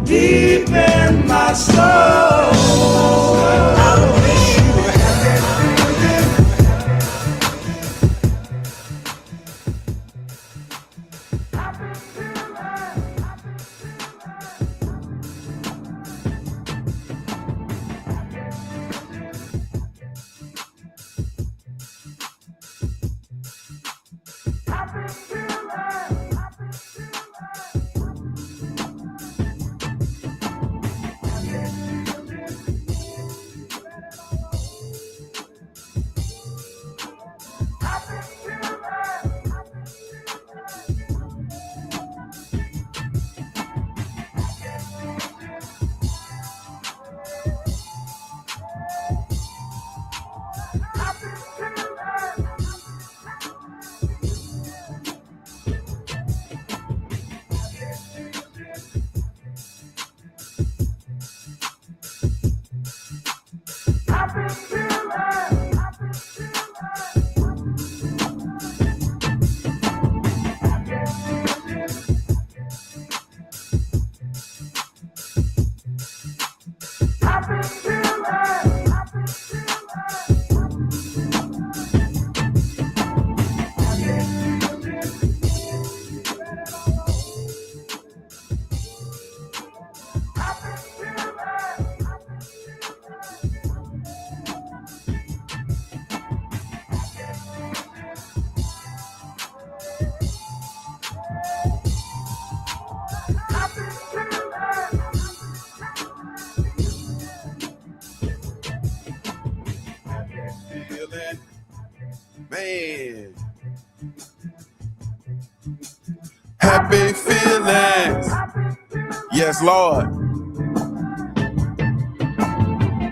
deep in my soul. I wish you had feeling, man. Happy feelings. Yes, Lord.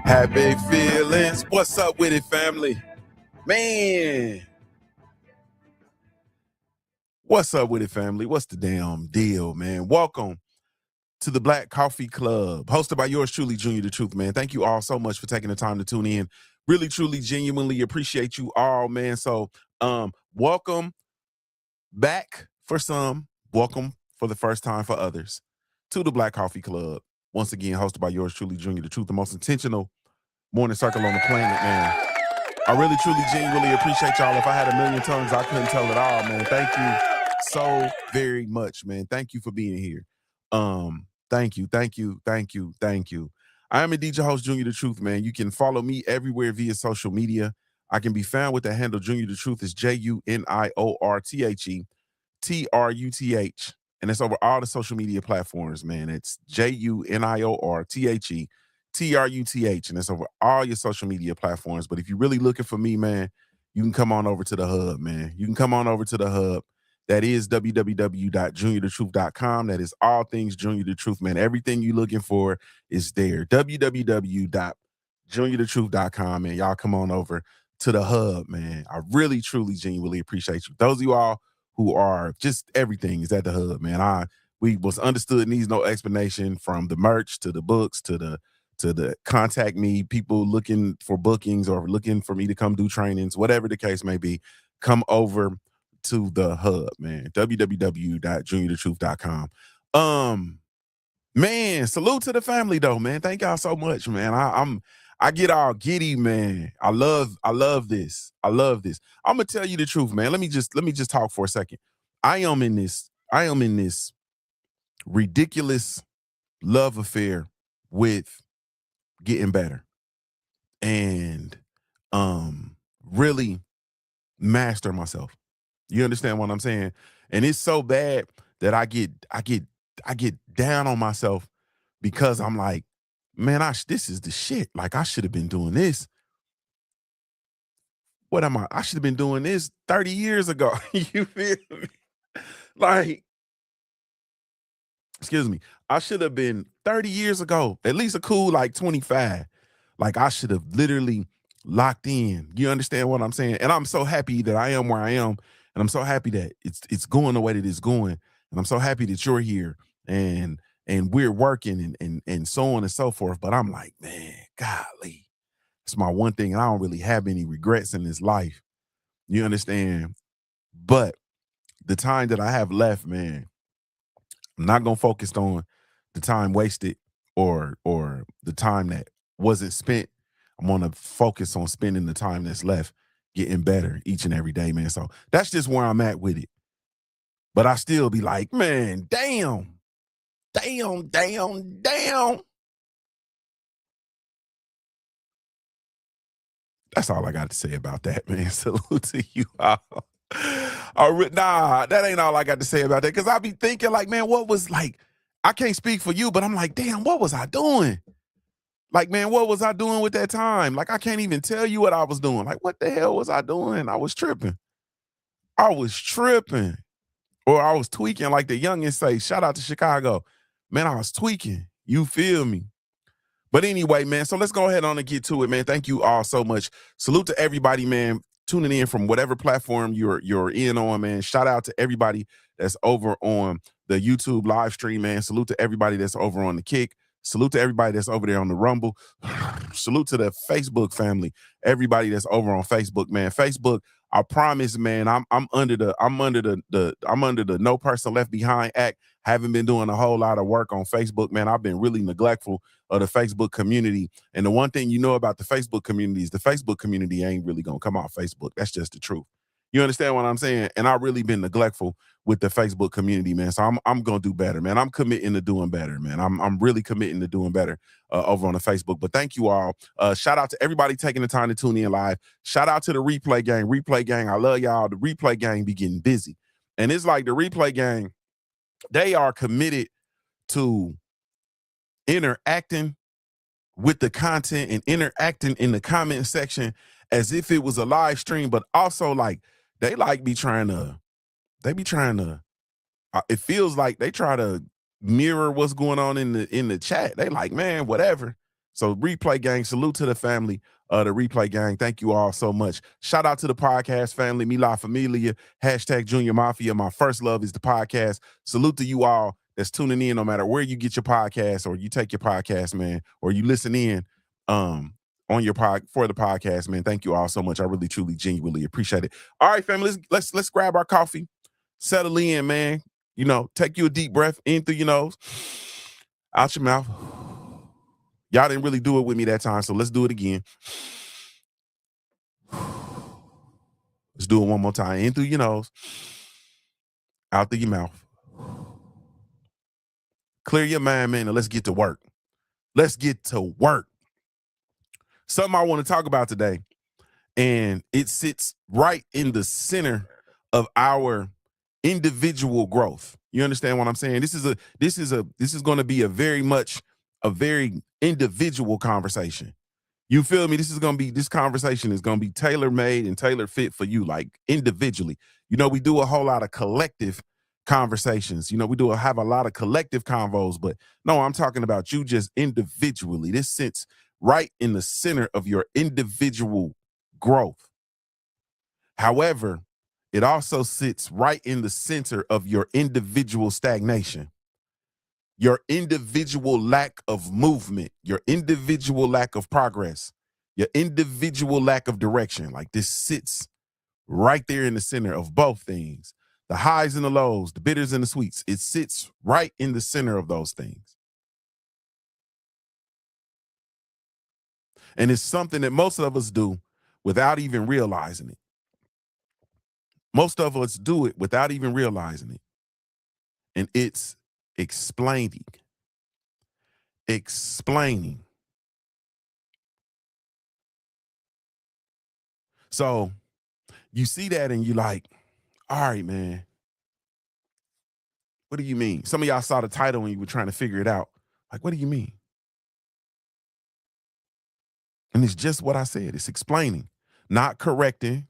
Happy feelings. What's up with it, family? Man. What's up with it, family? What's the damn deal, man? Welcome to the Black Coffee Club, hosted by yours truly, Junior the Truth, man. Thank you all so much for taking the time to tune in. Really, truly, genuinely appreciate you all, man. So, welcome back for some, welcome for the first time for others to the Black Coffee Club. Once again, hosted by yours truly, Junior the Truth, the most intentional morning circle on the planet, man. I really, truly, genuinely appreciate y'all. If I had a million tongues, I couldn't tell it all, man. Thank you so very much, man. Thank you for being here. Thank you. I am indeed your host, Junior the Truth, man. You can follow me everywhere via social media. I can be found with the handle Junior the Truth is JUNIORTHETRUTH. And it's over all the social media platforms, man. It's JUNIORTHETRUTH. And it's over all your social media platforms. But if you're really looking for me, man, you can come on over to the hub, man. You can come on over to the hub. That is www.juniorthetruth.com. That is all things Junior the Truth, man. Everything you're looking for is there. www.juniorthetruth.com, man. Y'all come on over to the hub, man. I really, truly, genuinely appreciate you. Those of you all who are just everything is at the hub, man. We was understood, needs no explanation, from the merch to the books to the contact me, people looking for bookings or looking for me to come do trainings, whatever the case may be. Come over to the hub, man. www.juniorthetruth.com. Man, salute to the family though, man. Thank y'all so much, man. I get all giddy, man. I love this. I'm gonna tell you the truth, man. Let me just talk for a second. I am in this ridiculous love affair with getting better and really master myself. You understand what I'm saying? And it's so bad that I get down on myself because I'm like, man, this is the shit. Like, I should have been doing this. What am I? I should have been doing this 30 years ago. You feel me? Like, excuse me. I should have been 30 years ago, at least a cool like 25. Like, I should have literally locked in. You understand what I'm saying? And I'm so happy that I am where I am. And I'm so happy that it's going the way that it's going. And I'm so happy that you're here and we're working and so on and so forth. But I'm like, man, golly, it's my one thing. And I don't really have any regrets in this life. You understand? But the time that I have left, man, I'm not going to focus on the time wasted or the time that wasn't spent. I'm gonna focus on spending the time that's left getting better each and every day, man. So that's just where I'm at with it. But I still be like, man, damn. That's all I got to say about that, man. Salute to you all. Nah, that ain't all I got to say about that. Cause I be thinking like, man, what was like, I can't speak for you, but I'm like, damn, what was I doing? Like, man, what was I doing with that time? Like, I can't even tell you what I was doing. Like, what the hell was I doing? I was tripping. Or I was tweaking, like the youngins say. Shout out to Chicago. Man, I was tweaking. You feel me? But anyway, man, so let's go ahead on and get to it, man. Thank you all so much. Salute to everybody, man, tuning in from whatever platform you're in on, man. Shout out to everybody that's over on the YouTube live stream, man. Salute to everybody that's over on the Kick. Salute to everybody that's over there on the Rumble. Salute to the Facebook family. Everybody that's over on Facebook, man. Facebook, I promise, man, I'm under the No Person Left Behind Act. Haven't been doing a whole lot of work on Facebook, man. I've been really neglectful of the Facebook community. And the one thing you know about the Facebook community is the Facebook community ain't really gonna come off Facebook. That's just the truth. You understand what I'm saying? And I've really been neglectful with the Facebook community, man. So I'm gonna do better, man. I'm committing to doing better, man. I'm really committing to doing better over on the Facebook. But thank you all. Shout out to everybody taking the time to tune in live. Shout out to the replay gang. Replay gang, I love y'all. The replay gang be getting busy. And it's like the replay gang, they are committed to interacting with the content and interacting in the comment section as if it was a live stream, but also like they be trying to it feels like they try to mirror what's going on in the chat. They like, man, whatever. So replay gang, salute to the family, the replay gang. Thank you all so much. Shout out to the podcast family, Mi La Familia, hashtag Junior Mafia. My first love is the podcast. Salute to you all that's tuning in, no matter where you get your podcast or you take your podcast, man, or you listen in on your for the podcast, man. Thank you all so much. I really, truly, genuinely appreciate it. All right, family, let's grab our coffee, settle in, man. You know, take you a deep breath in through your nose, out your mouth. Y'all didn't really do it with me that time, so let's do it again. Let's do it one more time. In through your nose, out through your mouth. Clear your mind, man, and let's get to work. Let's get to work. Something I want to talk about today, and it sits right in the center of our individual growth. You understand what I'm saying? This is going to be a very individual conversation. You feel me? This conversation is going to be tailor-made and tailor-fit for you, like individually. You know, we do a whole lot of collective conversations. You know, have a lot of collective convos, but no, I'm talking about you just individually. This sits right in the center of your individual growth. However, it also sits right in the center of your individual stagnation, your individual lack of movement, your individual lack of progress, your individual lack of direction. Like this sits right there in the center of both things, the highs and the lows, the bitters and the sweets. It sits right in the center of those things. And it's something that most of us do without even realizing it. Most of us do it without even realizing it. And it's explaining. So you see that and you like, all right, man, what do you mean? Some of y'all saw the title and you were trying to figure it out. Like, what do you mean? And it's just what I said. It's explaining, not correcting,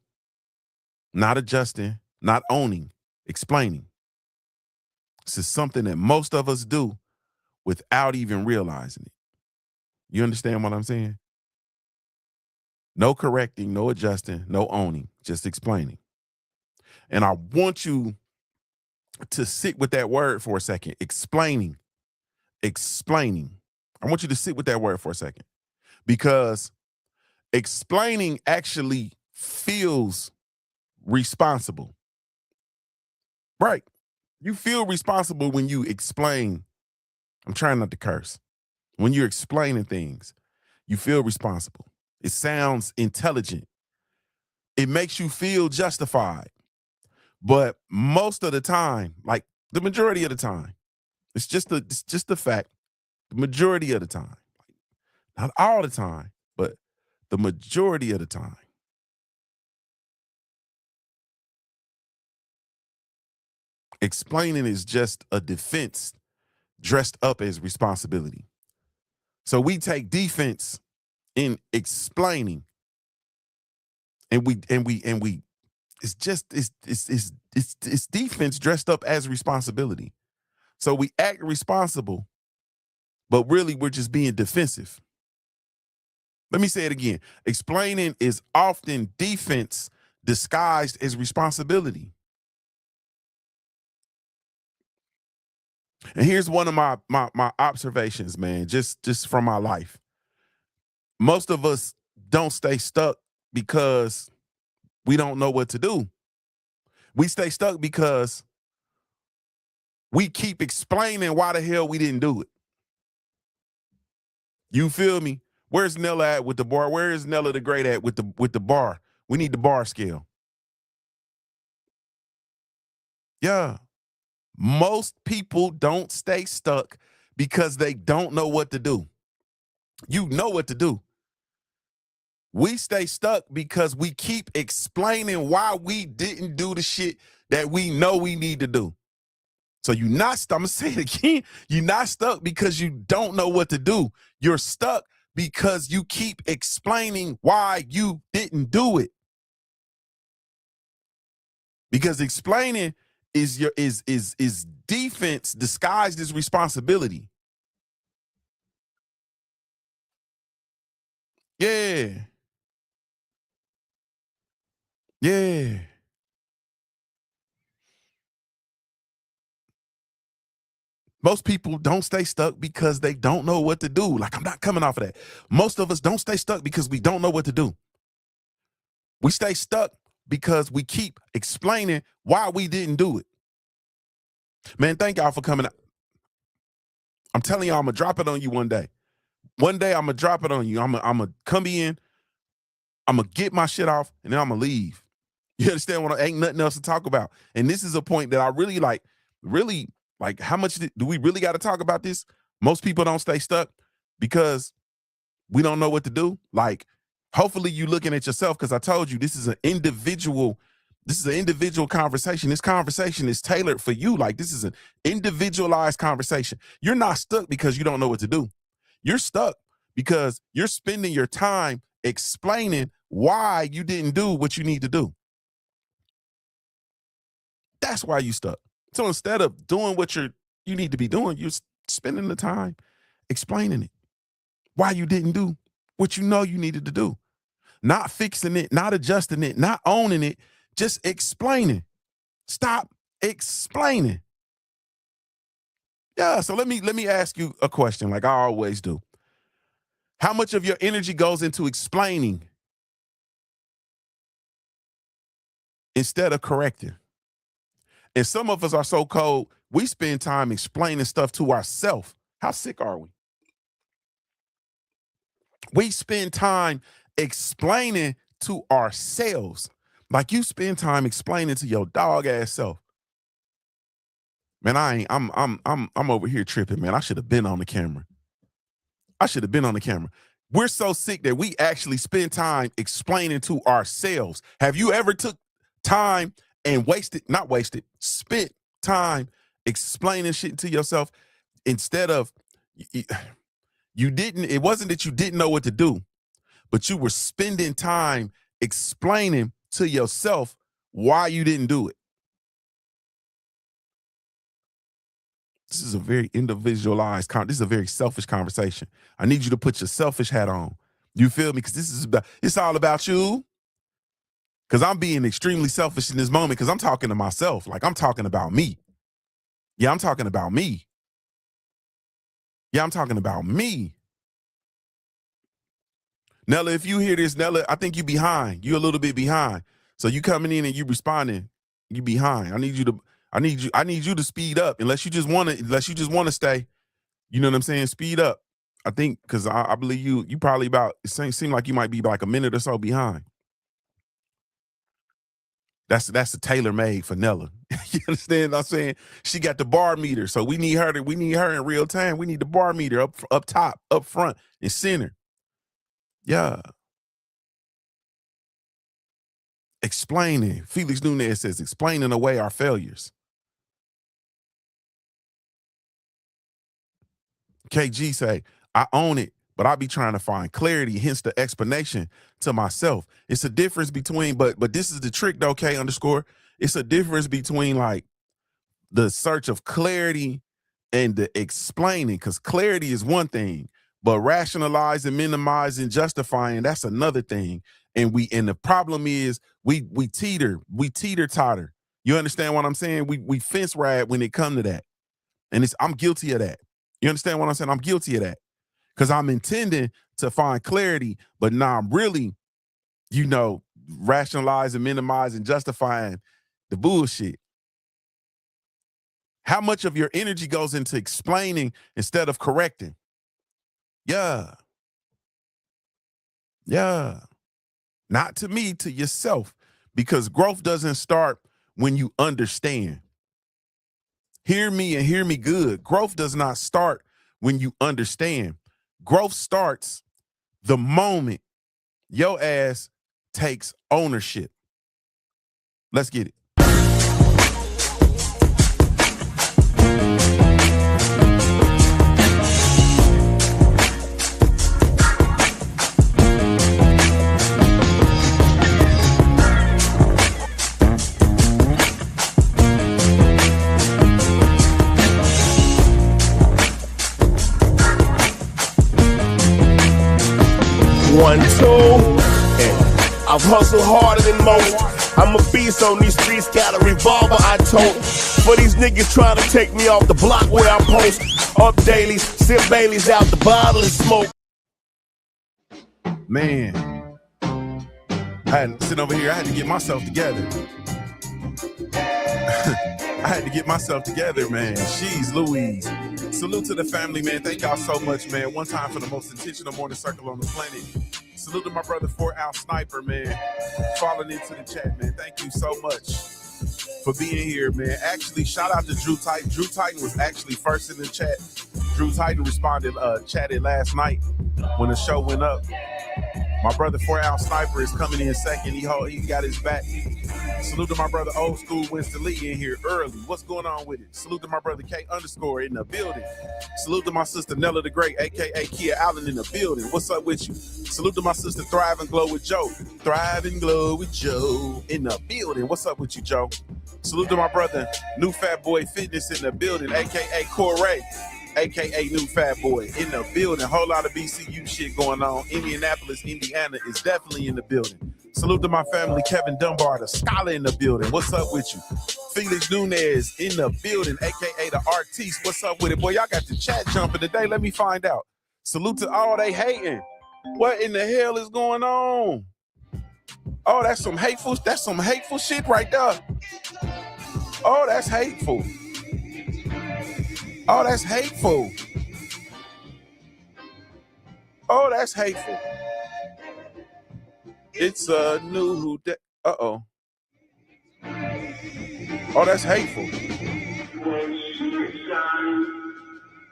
not adjusting, not owning, explaining. This is something that most of us do without even realizing it. You understand what I'm saying? No correcting, no adjusting, no owning, just explaining. And I want you to sit with that word for a second. Explaining. I want you to sit with that word for a second, because explaining actually feels responsible. Right. You feel responsible when you explain I'm trying not to curse. When you're explaining things, you feel responsible. It sounds intelligent. It makes you feel justified. But most of the time, like the majority of the time, it's just the fact, the majority of the time, not all the time, but the majority of the time, explaining is just a defense dressed up as responsibility. So we take defense in explaining, and we it's just it's defense dressed up as responsibility. So we act responsible, but really we're just being defensive. Let me say it again. Explaining is often defense disguised as responsibility. And here's one of my observations, man, just from my life. Most of us don't stay stuck because we don't know what to do. We stay stuck because we keep explaining why the hell we didn't do it. You feel me? Where's Nella at with the bar? Where is Nella the Great at with the bar? We need the bar scale. Yeah. Most people don't stay stuck because they don't know what to do. You know what to do. We stay stuck because we keep explaining why we didn't do the shit that we know we need to do. So you're not stuck. I'm going to say it again. You're not stuck because you don't know what to do. You're stuck because you keep explaining why you didn't do it. Because explaining is defense disguised as responsibility. Yeah. Yeah. Most people don't stay stuck because they don't know what to do. Like, I'm not coming off of that. Most of us don't stay stuck because we don't know what to do. We stay stuck because we keep explaining why we didn't do it. Man, thank y'all for coming out. I'm telling y'all, I'm going to drop it on you one day. One day, I'm going to drop it on you. I'm going to come in, I'm going to get my shit off, and then I'm going to leave. You understand what? Ain't nothing else to talk about. And this is a point that I really like, how much do we really got to talk about this? Most people don't stay stuck because we don't know what to do. Like, hopefully you looking at yourself, because I told you this is an individual conversation. This conversation is tailored for you. Like, this is an individualized conversation. You're not stuck because you don't know what to do. You're stuck because you're spending your time explaining why you didn't do what you need to do. That's why you stuck. So instead of doing what you need to be doing, you're spending the time explaining it. Why you didn't do what you know you needed to do. Not fixing it, not adjusting it, not owning it, just explaining. Stop explaining. Yeah, so let me ask you a question like I always do. How much of your energy goes into explaining instead of correcting? And some of us are so cold, we spend time explaining stuff to ourselves. How sick are we? We spend time explaining to ourselves. Like you spend time explaining to your dog ass self. Man, I'm over here tripping, man. I should have been on the camera. We're so sick that we actually spend time explaining to ourselves. Have you ever took time and spent time explaining shit to yourself instead of it wasn't that you didn't know what to do, but you were spending time explaining to yourself why you didn't do it. This is a very individualized, this is a very selfish conversation. I need you to put your selfish hat on. You feel me? Because it's all about you. Because I'm being extremely selfish in this moment because I'm talking to myself. Like, I'm talking about me. Yeah, I'm talking about me. Nella, if you hear this, Nella, I think you behind. You a little bit behind. So you coming in and you responding, you behind. I need you to speed up. Unless you just want to stay. You know what I'm saying? Speed up. I think because I believe you probably about it seem like you might be like a minute or so behind. That's a tailor made for Nella. You understand what I'm saying? She got the bar meter, so we need her in real time. We need the bar meter up top, up front, and center. Yeah. Explaining. Felix Nunez says explaining away our failures. KG say, I own it, but I be trying to find clarity, hence the explanation to myself. It's a difference between, but this is the trick though, K underscore. It's a difference between like the search of clarity and the explaining, because clarity is one thing, but rationalizing, minimizing, justifying, that's another thing. And the problem is we teeter totter. You understand what I'm saying? We fence ride when it come to that. And I'm guilty of that. You understand what I'm saying? I'm guilty of that. Because I'm intending to find clarity, but now I'm really, rationalizing, minimizing, justifying the bullshit. How much of your energy goes into explaining instead of correcting? Yeah. Yeah. Not to me, to yourself. Because growth doesn't start when you understand. Hear me and hear me good. Growth does not start when you understand. Growth starts the moment your ass takes ownership. Let's get it. One, two, and I've hustled harder than most. I'm a beast on these streets, got a revolver I tote. For these niggas trying to take me off the block where I post. Up dailies, sip Baileys out the bottle and smoke. Man, I had to sit over here. I had to get myself together. I had to get myself together, man. She's Louise. Salute to the family, man. Thank y'all so much, man. One time for the most intentional morning circle on the planet. Salute to my brother 4-ounce sniper, man. Falling into the chat, man. Thank you so much for being here, man. Actually, shout out to Drew Titan. Drew Titan was actually first in the chat. Drew Titan responded, chatted last night when the show went up. My brother 4-ounce sniper is coming in second. He got his back. Salute to my brother old school Winston Lee in here early. What's going on with it? Salute to my brother K underscore in the building. Salute to my sister Nella the Great, aka Kia Allen in the building. What's up with you? Salute to my sister Thrive and Glow with Joe. Thrive and Glow with Joe in the building. What's up with you, Joe? Salute to my brother New Fat Boy Fitness in the building, aka Corey, aka New Fat Boy in the building. Whole lot of BCU shit going on. Indianapolis, Indiana is definitely in the building. Salute to my family, Kevin Dunbar, the scholar in the building. What's up with you? Felix Nunez in the building, aka the artiste. What's up with it? Boy, y'all got the chat jumping today. Let me find out. Salute to all they hating. What in the hell is going on? Oh, that's some hateful shit right there. Oh, that's hateful. Oh, that's hateful. Oh, that's hateful. It's a new day. Uh-oh. Oh, that's hateful.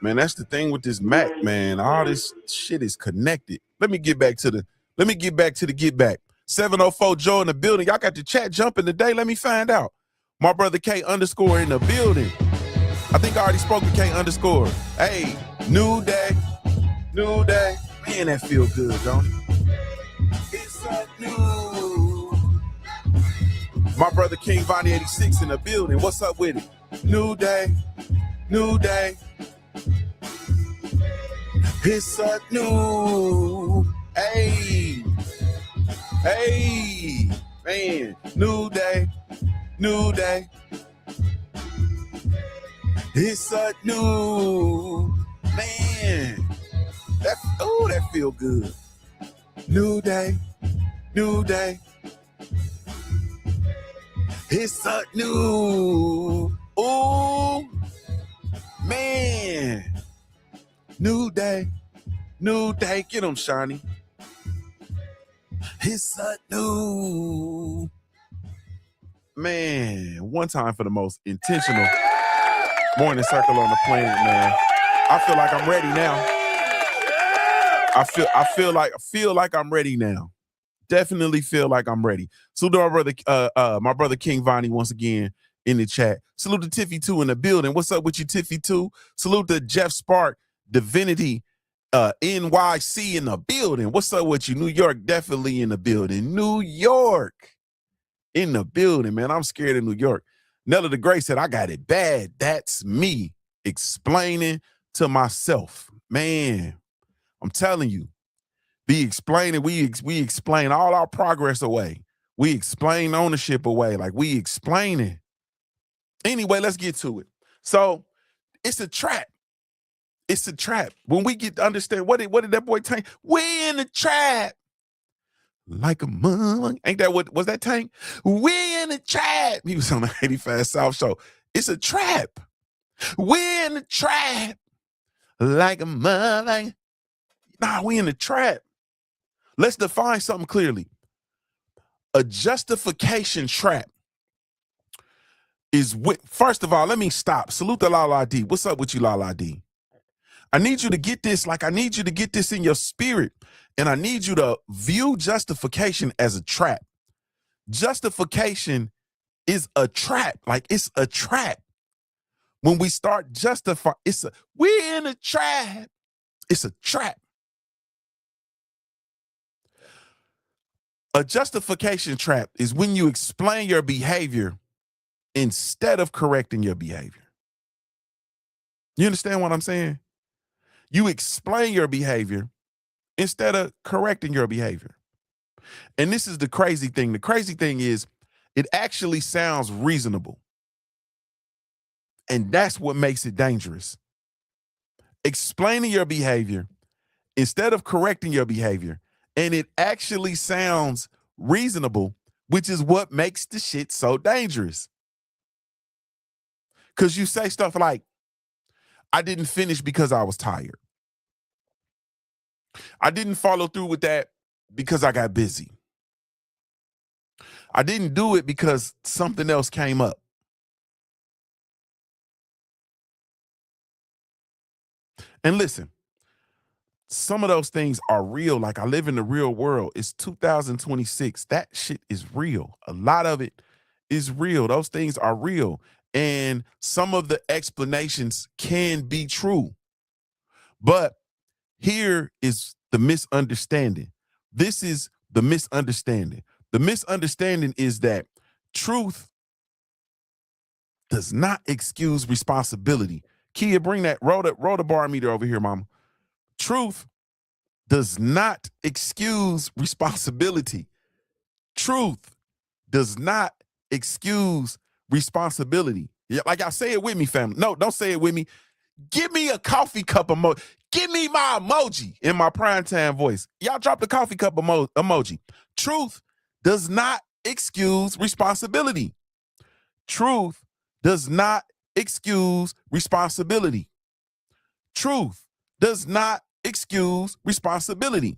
Man, that's the thing with this Mac, man. All this shit is connected. Let me get back to the get back. 704 Joe in the building. Y'all got the chat jumping today. Let me find out. My brother K underscore in the building. I think I already spoke to K underscore. Hey, new day. Man, that feel good, don't it? It's a new. My brother King Vonnie 86 in the building. What's up with it? New day. It's a new. Hey, man. New day. It's a new man. That feel good. New day. It's a new. Oh man. New day, new day. Get him, Shiny. It's a new man. One time for the most intentional morning circle on the planet, man. I feel like I'm ready now. I feel like I'm ready now. Definitely feel like I'm ready. Salute to my brother King Vonnie once again in the chat. Salute to Tiffy 2 in the building. What's up with you, Tiffy 2? Salute to Jeff Spark, Divinity NYC in the building. What's up with you? New York definitely in the building. New York in the building, man. I'm scared of New York. Nella the Great said, I got it bad. That's me explaining to myself. Man, I'm telling you, we explain all our progress away. We explain ownership away. Like we explain it. Anyway, let's get to it. So it's a trap. It's a trap. When we get to understand what did that boy Tank? We in the trap. Like a mother. Ain't that what was that Tank? We in the trap. He was on the 85 South Show. It's a trap. We in the trap. Like a mother. Nah, we in the trap. Let's define something clearly. A justification trap is first of all, let me stop. Salute to Lala D. What's up with you, Lala D? I need you to get this, I need you to get this in your spirit. And I need you to view justification as a trap. Justification is a trap. Like it's a trap. When we start justifying, we're in a trap. It's a trap. A justification trap is when you explain your behavior instead of correcting your behavior. You understand what I'm saying? You explain your behavior instead of correcting your behavior. And this is the crazy thing. The crazy thing is it actually sounds reasonable. And that's what makes it dangerous. Explaining your behavior instead of correcting your behavior. And it actually sounds reasonable, which is what makes the shit so dangerous. Because you say stuff like, I didn't finish because I was tired. I didn't follow through with that because I got busy. I didn't do it because something else came up. And listen, some of those things are real. Like I live in the real world. It's 2026. That shit is real. A lot of it is real. Those things are real. And some of the explanations can be true. But here is the misunderstanding. This is the misunderstanding. The misunderstanding is that truth does not excuse responsibility. Kia, bring that, roll the bar meter over here, mama. Truth does not excuse responsibility. Truth does not excuse responsibility. Yeah, like I say it with me, family. No, don't say it with me. Give me a coffee cup emoji. Give me my emoji in my primetime voice. Y'all drop the coffee cup emoji. Truth does not excuse responsibility. Truth does not excuse responsibility. Truth does not excuse responsibility.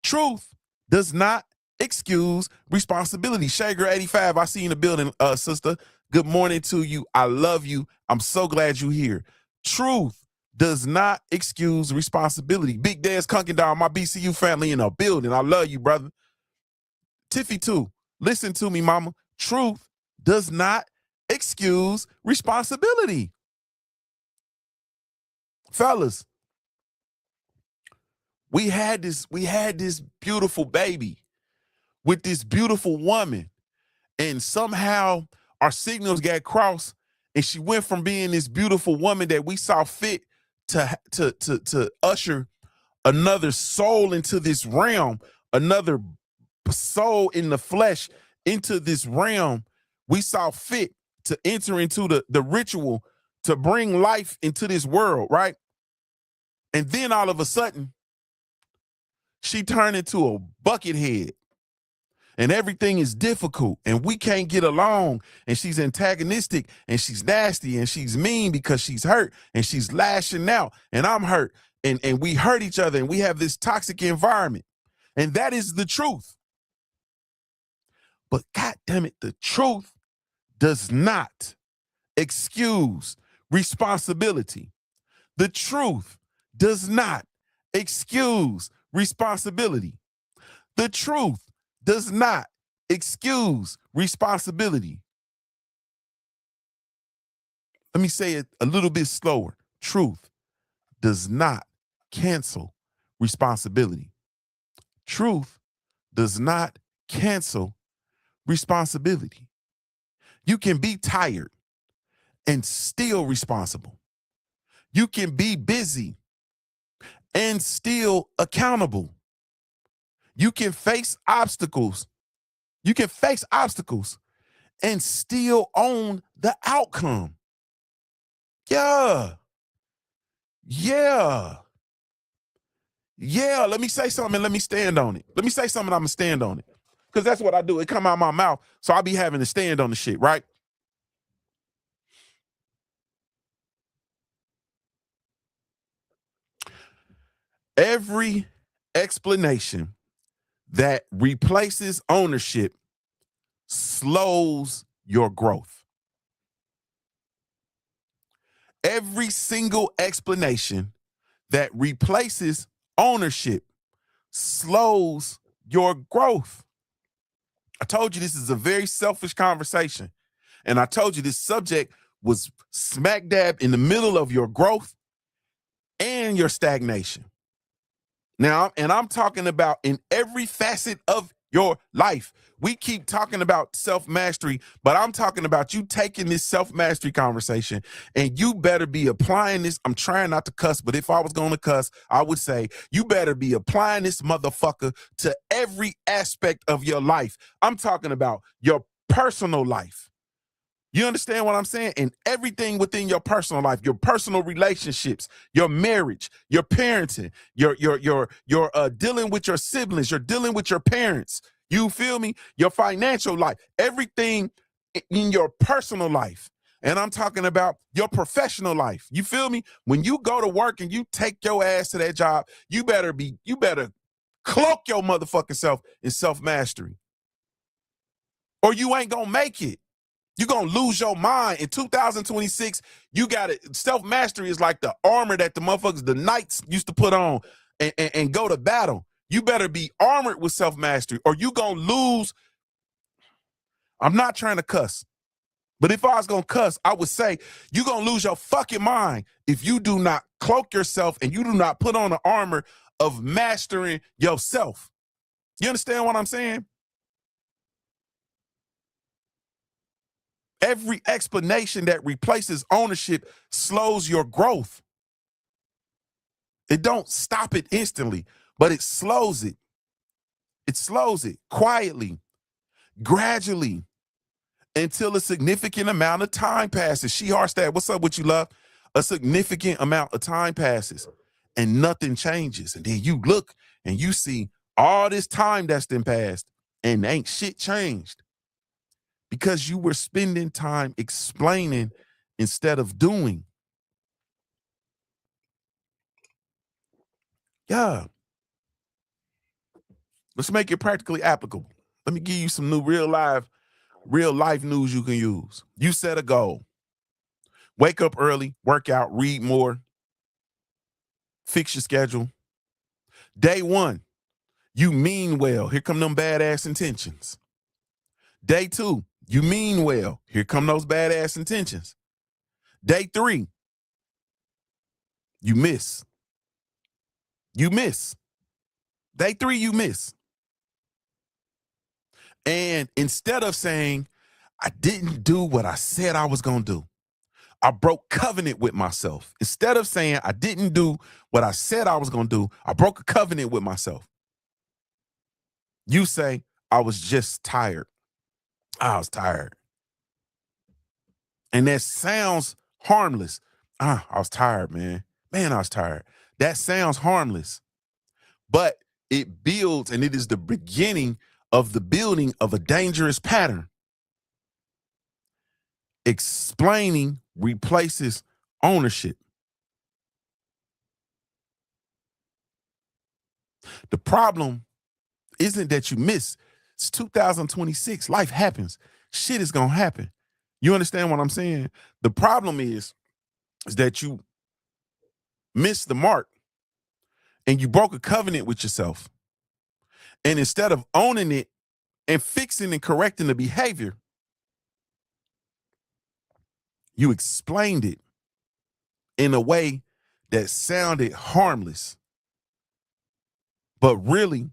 Truth does not excuse responsibility. Shager 85, I see you in the building, sister. Good morning to you. I love you. I'm so glad you're here. Truth does not excuse responsibility. Big Dad's Kunkin Down, my BCU family in a building. I love you, brother. Tiffy too. Listen to me, mama. Truth does not excuse responsibility. Fellas, we had this beautiful baby with this beautiful woman, and somehow our signals got crossed, and she went from being this beautiful woman that we saw fit to usher another soul into this realm, another soul in the flesh into this realm. We saw fit to enter into the ritual to bring life into this world, right? And then all of a sudden, she turned into a bucket head. and everything is difficult and we can't get along and she's antagonistic and she's nasty and she's mean because she's hurt and she's lashing out and I'm hurt and we hurt each other and we have this toxic environment. And that is the truth. But God damn it, the truth does not excuse responsibility. The truth does not excuse responsibility. The truth does not excuse responsibility. Let me say it a little bit slower. Truth does not cancel responsibility. Truth does not cancel responsibility. You can be tired and still responsible. You can be busy and still accountable. You can face obstacles. You can face obstacles and still own the outcome. Yeah. Let me say something and let me stand on it. Let me say something, I'm gonna stand on it. Because that's what I do. It come out my mouth. So I'll be having to stand on the shit, right? Every explanation that replaces ownership slows your growth. Every single explanation that replaces ownership slows your growth. I told you this is a very selfish conversation. And I told you this subject was smack dab in the middle of your growth and your stagnation. Now, and I'm talking about in every facet of your life. We keep talking about self-mastery, but I'm talking about you taking this self-mastery conversation and you better be applying this. I'm trying not to cuss, but if I was going to cuss, I would say you better be applying this motherfucker to every aspect of your life. I'm talking about your personal life. You understand what I'm saying? And everything within your personal life, your personal relationships, your marriage, your parenting, your dealing with your siblings, you're dealing with your parents. You feel me? Your financial life, everything in your personal life. And I'm talking about your professional life. You feel me? When you go to work and you take your ass to that job, you better cloak your motherfucking self in self-mastery. Or you ain't gonna make it. You're going to lose your mind. In 2026, you got it. Self-mastery is like the armor that the knights used to put on and go to battle. You better be armored with self-mastery or you going to lose. I'm not trying to cuss, but if I was going to cuss, I would say you're going to lose your fucking mind if you do not cloak yourself and you do not put on the armor of mastering yourself. You understand what I'm saying? Every explanation that replaces ownership slows your growth. It don't stop it instantly, but it slows it. It slows it quietly, gradually, until a significant amount of time passes. She Harstad, what's up with you, love? A significant amount of time passes and nothing changes. And then you look and you see all this time that's been passed and ain't shit changed. Because you were spending time explaining instead of doing. Yeah. Let's make it practically applicable. Let me give you some new real life news you can use. You set a goal. Wake up early, work out, read more, fix your schedule. Day one, you mean well. Here come them badass intentions. Day two, you mean well. Here come those badass intentions. Day three, you miss. You miss. Day three, you miss. And instead of saying, I didn't do what I said I was going to do, I broke covenant with myself. Instead of saying, I didn't do what I said I was going to do, I broke a covenant with myself. You say, I was just tired. I was tired. And that sounds harmless. I was tired, man. Man, I was tired. That sounds harmless. But it builds, and it is the beginning of the building of a dangerous pattern. Explaining replaces ownership. The problem isn't that you miss. It's 2026. Life happens. Shit is going to happen. You understand what I'm saying? The problem is that you missed the mark and you broke a covenant with yourself. And instead of owning it and fixing and correcting the behavior, you explained it in a way that sounded harmless. But really,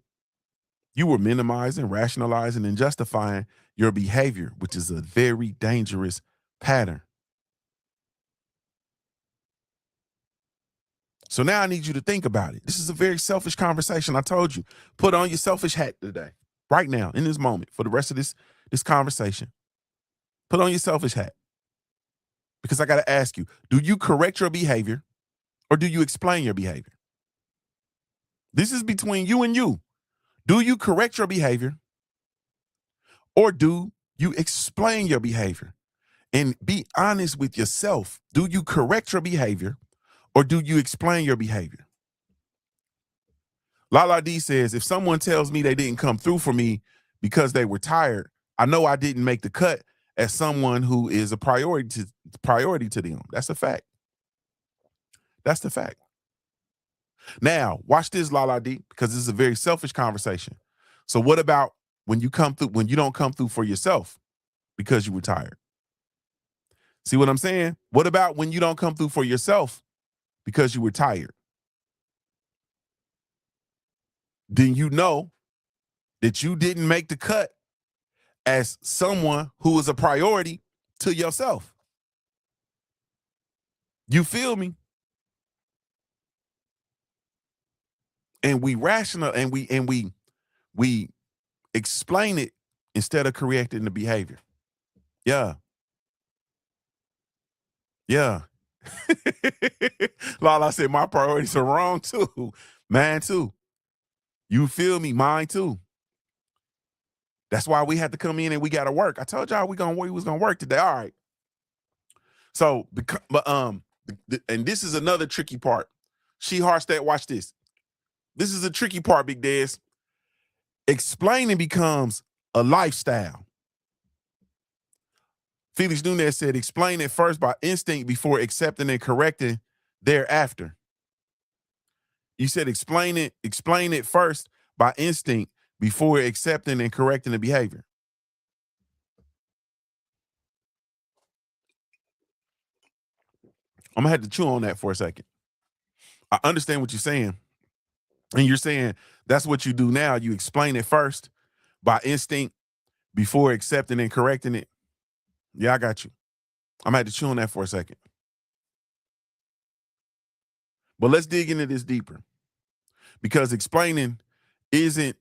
you were minimizing, rationalizing, and justifying your behavior, which is a very dangerous pattern. So now I need you to think about it. This is a very selfish conversation. I told you, put on your selfish hat today, right now, in this moment, for the rest of this conversation. Put on your selfish hat. Because I got to ask you, do you correct your behavior or do you explain your behavior? This is between you and you. Do you correct your behavior or do you explain your behavior? And be honest with yourself. Do you correct your behavior or do you explain your behavior? Lala D says, if someone tells me they didn't come through for me because they were tired, I know I didn't make the cut as someone who is a priority to them. That's a fact. That's the fact. Now, watch this, Lala D, because this is a very selfish conversation. So what about when you don't come through for yourself because you were tired? See what I'm saying? What about when you don't come through for yourself because you were tired? Then you know that you didn't make the cut as someone who is a priority to yourself. You feel me? And we rational and we explain it instead of correcting the behavior. Yeah. Yeah. Lala said my priorities are wrong too. Man too. You feel me? Mine too. That's why we had to come in and we got to work. I told y'all we was gonna work today. All right. So, and this is another tricky part. She Harstead, watch this. This is a tricky part, Big Dez. Explaining becomes a lifestyle. Felix Nunez said, explain it first by instinct before accepting and correcting thereafter. You said explain it first by instinct before accepting and correcting the behavior. I'm gonna have to chew on that for a second. I understand what you're saying. And you're saying that's what you do now. You explain it first by instinct before accepting and correcting it. Yeah, I got you. I'm gonna have to chew on that for a second. But let's dig into this deeper. Because explaining isn't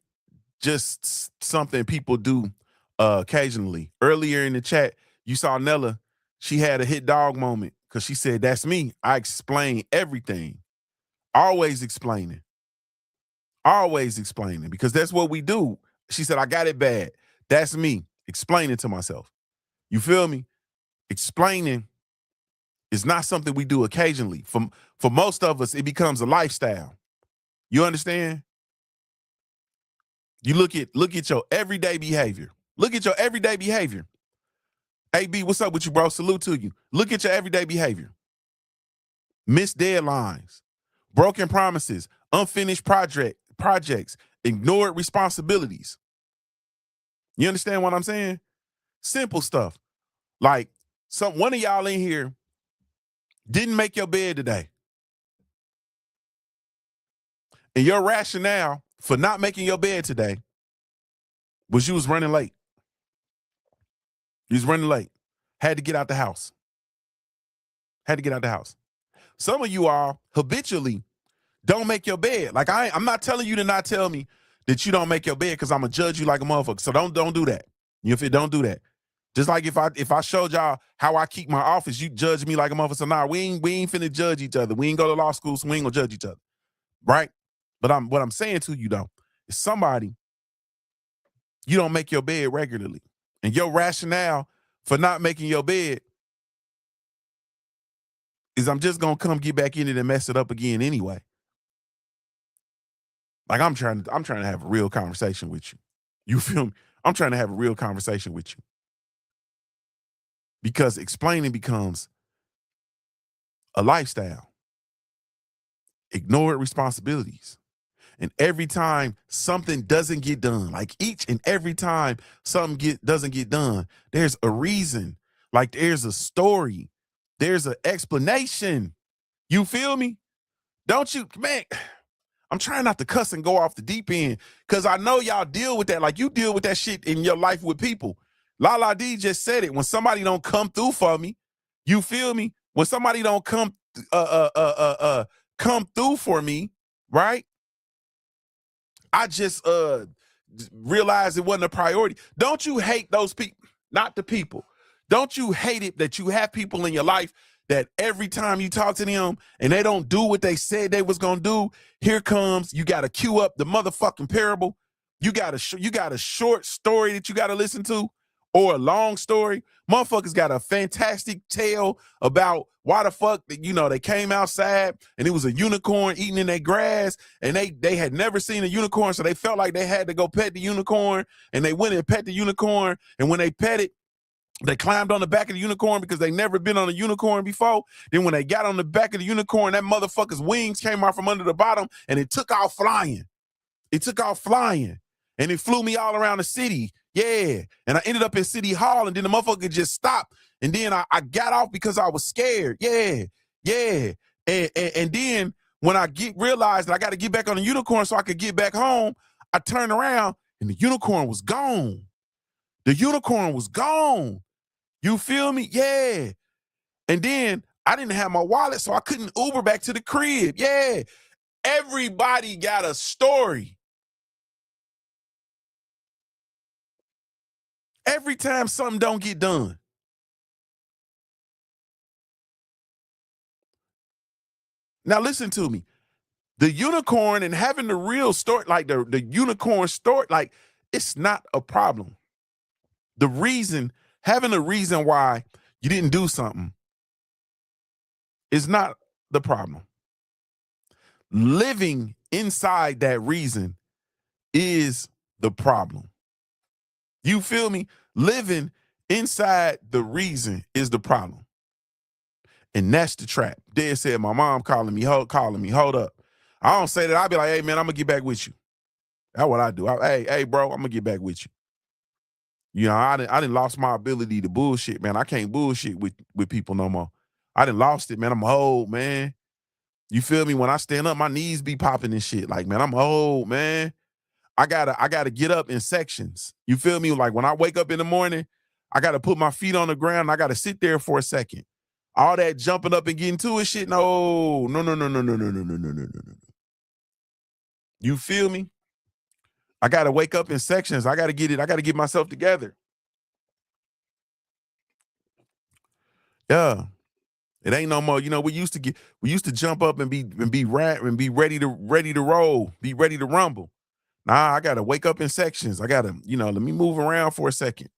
just something people do occasionally. Earlier in the chat, you saw Nella. She had a hit dog moment because she said, that's me. I explain everything. Always explaining. Always explaining because that's what we do. She said, I got it bad. That's me explaining to myself. You feel me? Explaining is not something we do occasionally. For most of us, it becomes a lifestyle. You understand? You look at your everyday behavior. Look at your everyday behavior. AB, what's up with you, bro? Salute to you. Look at your everyday behavior. Missed deadlines, broken promises, unfinished projects, ignored responsibilities. You understand what I'm saying? Simple stuff. Like one of y'all in here didn't make your bed today. And your rationale for not making your bed today was you was running late. You was running late. Had to get out the house. Some of you all habitually don't make your bed. Like I'm not telling you to not tell me that you don't make your bed because I'm gonna judge you like a motherfucker. So don't do that. Don't do that. Just like if I showed y'all how I keep my office, you judge me like a motherfucker. So nah, we ain't finna judge each other. We ain't go to law school, so we ain't gonna judge each other. Right? But what I'm saying to you though is somebody You don't make your bed regularly. And your rationale for not making your bed is I'm just gonna come get back in it and mess it up again anyway. Like I'm trying to have a real conversation with you. You feel me? I'm trying to have a real conversation with you. Because explaining becomes a lifestyle. Ignored responsibilities. And every time something doesn't get done, like each and every time something doesn't get done, there's a reason. Like there's a story. There's an explanation. You feel me? Don't you, man? I'm trying not to cuss and go off the deep end because I know y'all deal with that. Like you deal with that shit in your life with people. Lala D just said it. When somebody don't come through for me, you feel me? When somebody don't come through for me, right? I just realized it wasn't a priority. Don't you hate those people? Not the people. Don't you hate it that you have people in your life that every time you talk to them and they don't do what they said they was gonna do, here comes, you gotta cue up the motherfucking parable. You got a short story that you gotta listen to or a long story. Motherfuckers got a fantastic tale about why the fuck, you know, they came outside and it was a unicorn eating in their grass and they had never seen a unicorn, so they felt like they had to go pet the unicorn, and they went and pet the unicorn, and when they pet it, they climbed on the back of the unicorn because they never been on a unicorn before. Then when they got on the back of the unicorn, that motherfucker's wings came out from under the bottom and it took off flying. It took off flying and it flew me all around the city. Yeah. And I ended up in City Hall, and then the motherfucker just stopped. And then I got off because I was scared. Yeah. Yeah. And then when I realized that I got to get back on the unicorn so I could get back home, I turned around and the unicorn was gone. The unicorn was gone. You feel me? Yeah. And then I didn't have my wallet, so I couldn't Uber back to the crib. Yeah. Everybody got a story. Every time something don't get done. Now listen to me. The unicorn and having the real story, like the unicorn story, like it's not a problem. Having a reason why you didn't do something is not the problem. Living inside that reason is the problem. You feel me? Living inside the reason is the problem. And that's the trap. Dad said, my mom calling me, hold up. I don't say that. I'll be like, hey, man, I'm going to get back with you. That's what I do. Hey, bro, I'm going to get back with you. You know, I didn't lost my ability to bullshit, man. I can't bullshit with people no more. I done lost it, man. I'm old, man. You feel me? When I stand up, my knees be popping and shit. Like, man, I'm old, man. I gotta get up in sections. You feel me? Like when I wake up in the morning, I gotta put my feet on the ground. And I gotta sit there for a second. All that jumping up and getting to it shit. No. You feel me? I gotta wake up in sections. I gotta get myself together. Yeah. It ain't no more. You know, we used to jump up and be ready to roll, be ready to rumble. Nah, I gotta wake up in sections. I gotta, let me move around for a second.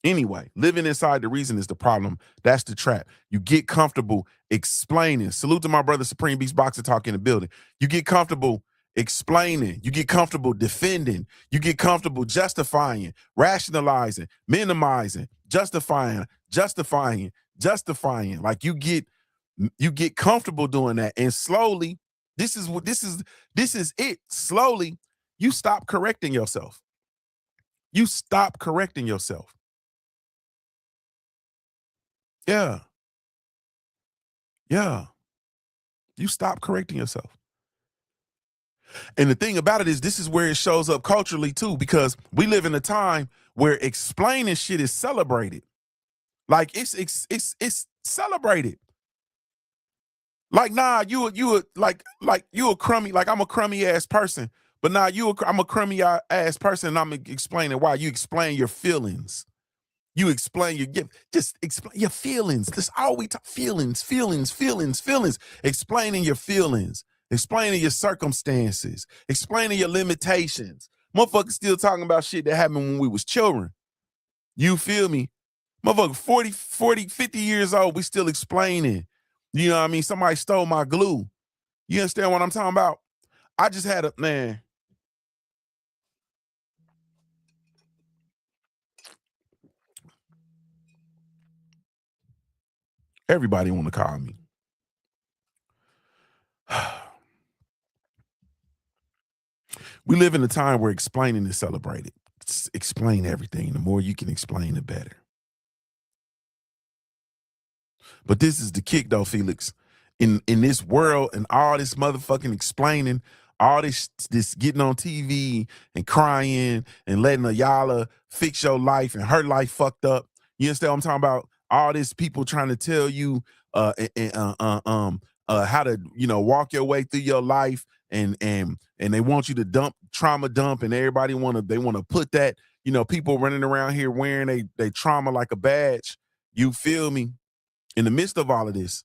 Anyway, living inside the reason is the problem. That's the trap. You get comfortable explaining. Salute to my brother Supreme Beast Boxer Talk in the building. You get comfortable explaining. You get comfortable defending. You get comfortable justifying, rationalizing, minimizing, justifying. Like you get comfortable doing that, and slowly, this is it. Slowly, you stop correcting yourself. You stop correcting yourself. Yeah. You stop correcting yourself. And the thing about it is, this is where it shows up culturally too, because we live in a time where explaining shit is celebrated. Like it's celebrated. Like, nah, you a crummy, like I'm a crummy ass person, but nah, I'm a crummy ass person, and I'm explaining why. You explain your feelings. You explain just explain your feelings. That's all we talk. Feelings. Explaining your feelings. Explaining your circumstances. Explaining your limitations. Motherfuckers still talking about shit that happened when we was children. You feel me? Motherfucker, 50 years old, we still explaining. You know what I mean? Somebody stole my glue. You understand what I'm talking about? I just had a, man. Everybody want to call me. We live in a time where explaining is celebrated. Explain everything. The more you can explain, the better. But this is the kick, though, Felix. In this world and all this motherfucking explaining, all this getting on TV and crying and letting a Yala fix your life and her life fucked up. You understand what I'm talking about? All this people trying to tell you how to, you know, walk your way through your life, and they want you to trauma dump, and everybody want to put that, you know, people running around here wearing they trauma like a badge. You feel me? In the midst of all of this,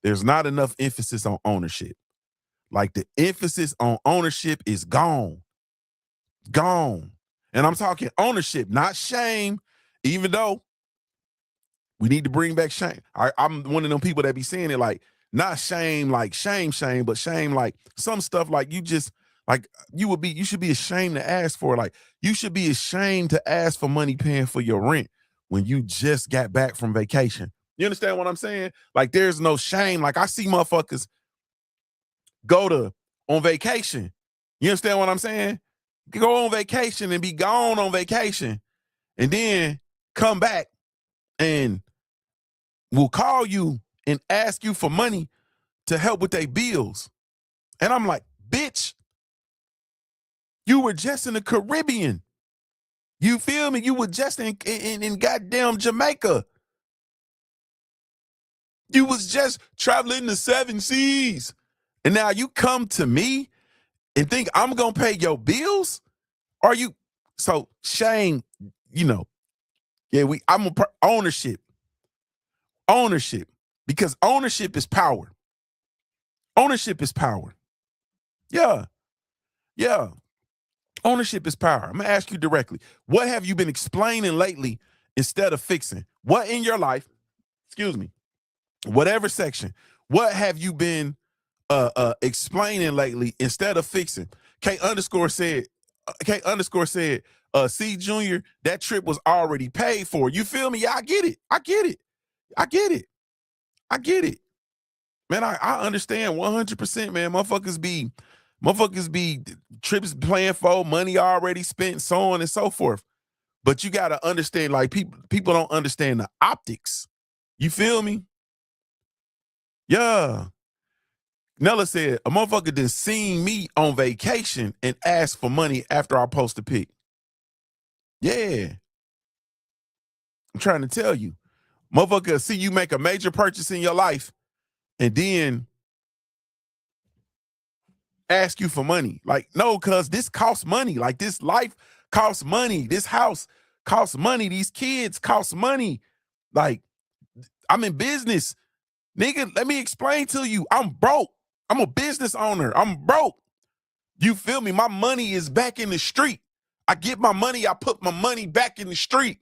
there's not enough emphasis on ownership. Like, the emphasis on ownership is gone. Gone. And I'm talking ownership, not shame, even though we need to bring back shame. I'm one of them people that be saying it like, not shame like shame, but shame like some stuff like you just, like you should be ashamed to ask for. Like, you should be ashamed to ask for money paying for your rent when you just got back from vacation. You understand what I'm saying? Like, there's no shame. Like, I see motherfuckers go on vacation. You understand what I'm saying? Go on vacation and be gone on vacation, and then come back and will call you and ask you for money to help with their bills. And I'm like, bitch, you were just in the Caribbean. You feel me? You were just in goddamn Jamaica. You was just traveling the 7 seas. And now you come to me and think I'm going to pay your bills? Are you? So shame, you know, yeah, ownership. Ownership. Because ownership is power. Ownership is power. Yeah. Yeah. Ownership is power. I'm going to ask you directly. What have you been explaining lately instead of fixing? What in your life, excuse me, whatever section, what have you been explaining lately instead of fixing? K underscore said, C Junior, that trip was already paid for. You feel me? Yeah, I get it. Man, I understand 100%, man. Motherfuckers be trips playing for, money already spent, so on and so forth. But you gotta understand, like, people don't understand the optics. You feel me? Yeah. Nella said, a motherfucker done seen me on vacation and asked for money after I post a pic. Yeah. I'm trying to tell you. Motherfucker see you make a major purchase in your life and then ask you for money. Like, no, cuz this costs money. Like, this life costs money. This house costs money. These kids cost money. Like, I'm in business. Nigga, let me explain to you. I'm broke. I'm a business owner. I'm broke. You feel me? My money is back in the street. I get my money, I put my money back in the street.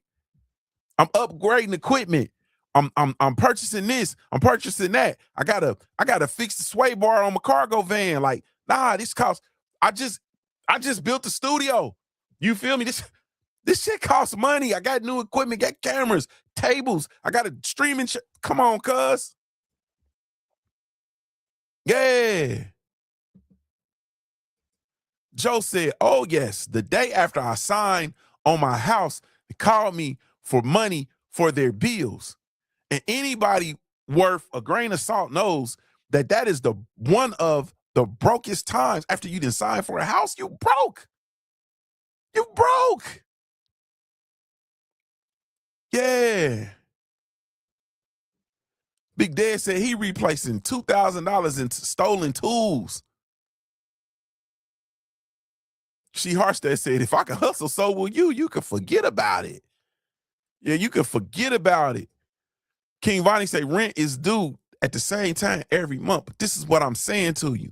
I'm upgrading equipment. I'm purchasing this. I'm purchasing that. I gotta fix the sway bar on my cargo van. Like, nah, this costs. I just built the studio. You feel me? This shit costs money. I got new equipment, got cameras, tables. I got a streaming. Come on, cuz. Yeah. Joe said, oh, yes, the day after I signed on my house, they called me for money for their bills. And anybody worth a grain of salt knows that is the one of the brokest times. After you didn't sign for a house, you broke. You broke. Yeah. Big Dad said he replacing $2,000 in stolen tools. She Harstead said, if I can hustle, so will you. You can forget about it. Yeah, you can forget about it. King Vonnie say rent is due at the same time every month. But this is what I'm saying to you.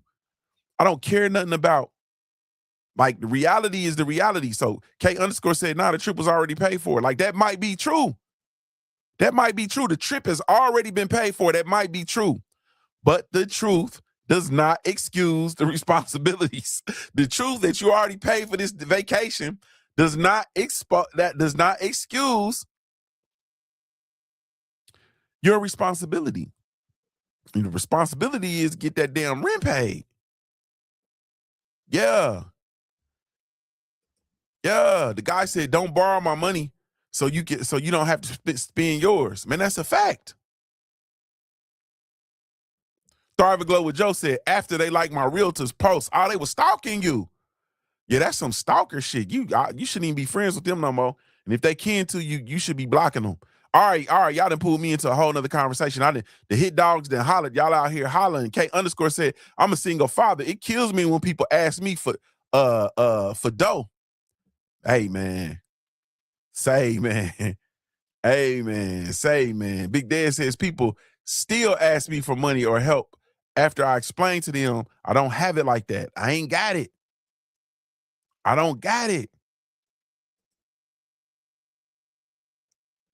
I don't care nothing about Like the reality is the reality. So K underscore said, nah, the trip was already paid for. Like that might be true. That might be true. The trip has already been paid for. That might be true. But the truth does not excuse the responsibilities. The truth that you already paid for this vacation does not excuse your responsibility. And the responsibility is get that damn rent paid. Yeah. Yeah. The guy said, don't borrow my money so you don't have to spend yours. Man, that's a fact. Thriving Glow with Joe said, after they like my realtor's post, they was stalking you. Yeah, that's some stalker shit. You shouldn't even be friends with them no more. And if they can to you, you should be blocking them. All right, y'all done pulled me into a whole nother conversation. The hit dogs then hollered. Y'all out here hollering. K underscore said, I'm a single father. It kills me when people ask me for dough. Hey man. Say man. Hey man. Say man. Big Dad says people still ask me for money or help after I explain to them I don't have it like that. I ain't got it. I don't got it.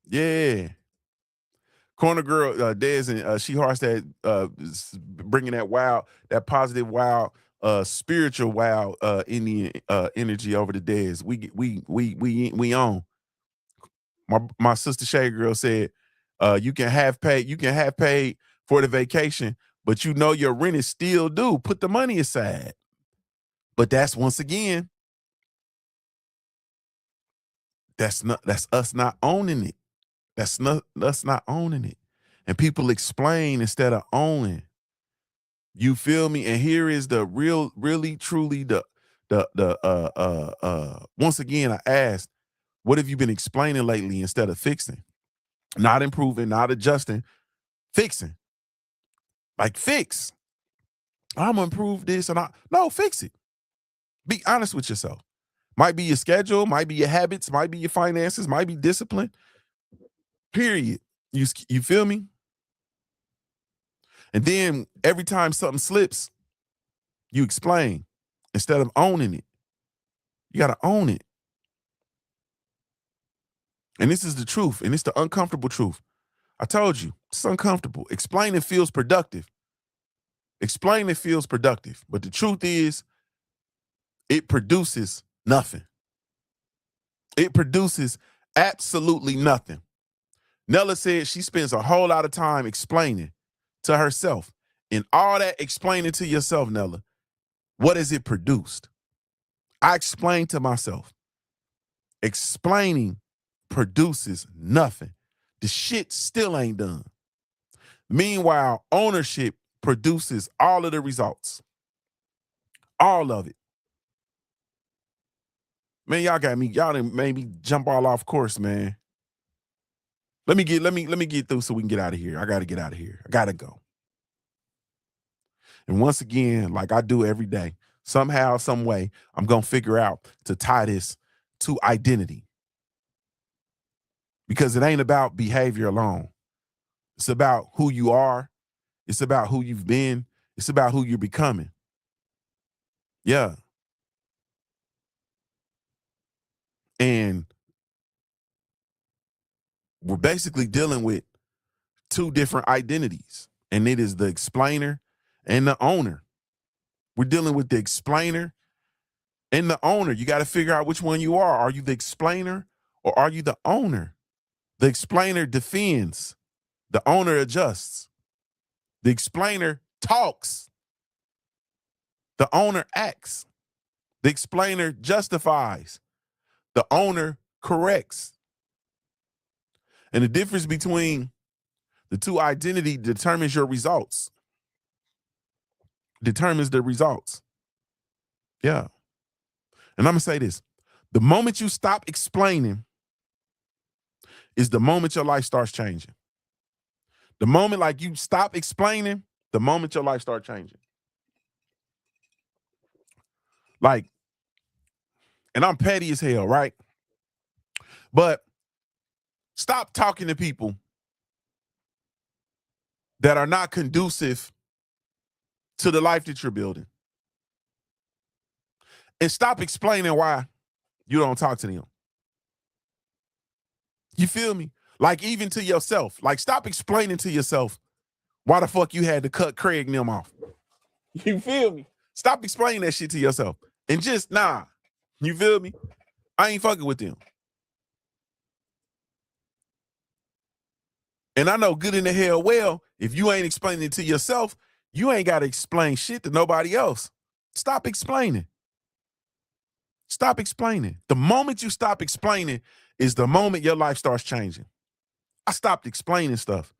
Yeah. Corner girl, Dez and She Hearts that bringing that wild, that positive wild, spiritual wild Indian energy over the Dez. We on. My sister Shay Girl said, you can have paid for the vacation, but you know your rent is still due. Put the money aside. But that's once again, that's us not owning it. That's not us not owning it. And people explain instead of owning. You feel me? And here is the really, truly once again, I asked, what have you been explaining lately instead of fixing? Not improving, not adjusting, fixing. Like fix. I'm gonna improve this no, fix it. Be honest with yourself. Might be your schedule, might be your habits, might be your finances, might be discipline. Period. You feel me? And then every time something slips, you explain instead of owning it. You got to own it. And this is the truth, and it's the uncomfortable truth. I told you, it's uncomfortable. Explaining feels productive. Explaining feels productive. But the truth is, it produces nothing. It produces absolutely nothing. Nella said she spends a whole lot of time explaining to herself. And all that explaining to yourself, Nella, what has it produced? I explained to myself. Explaining produces nothing. The shit still ain't done. Meanwhile, ownership produces all of the results. All of it. Man, y'all done made me jump all off course, man. Let me get through so we can get out of here. I gotta get out of here. I gotta go. And once again, like I do every day, somehow, some way, I'm gonna figure out to tie this to identity. Because it ain't about behavior alone. It's about who you are. It's about who you've been. It's about who you're becoming. Yeah. And we're basically dealing with two different identities, and it is the explainer and the owner. We're dealing with the explainer and the owner. You got to figure out which one you are. Are you the explainer or are you the owner? The explainer defends. The owner adjusts. The explainer talks. The owner acts. The explainer justifies. The owner corrects. And the difference between the two identity determines your results. Determines the results. Yeah. And I'm going to say this. The moment you stop explaining is the moment your life starts changing. The moment like you stop explaining, the moment your life starts changing. Like, and I'm petty as hell, right? But stop talking to people that are not conducive to the life that you're building. and stop explaining why you don't talk to them. You feel me? Like, even to yourself. Like, stop explaining to yourself why the fuck you had to cut Craig and them off. You feel me? Stop explaining that shit to yourself. And just, nah. You feel me? I ain't fucking with them. And I know good in the hell well, if you ain't explaining it to yourself, you ain't got to explain shit to nobody else. Stop explaining. Stop explaining. The moment you stop explaining is the moment your life starts changing. I stopped explaining stuff.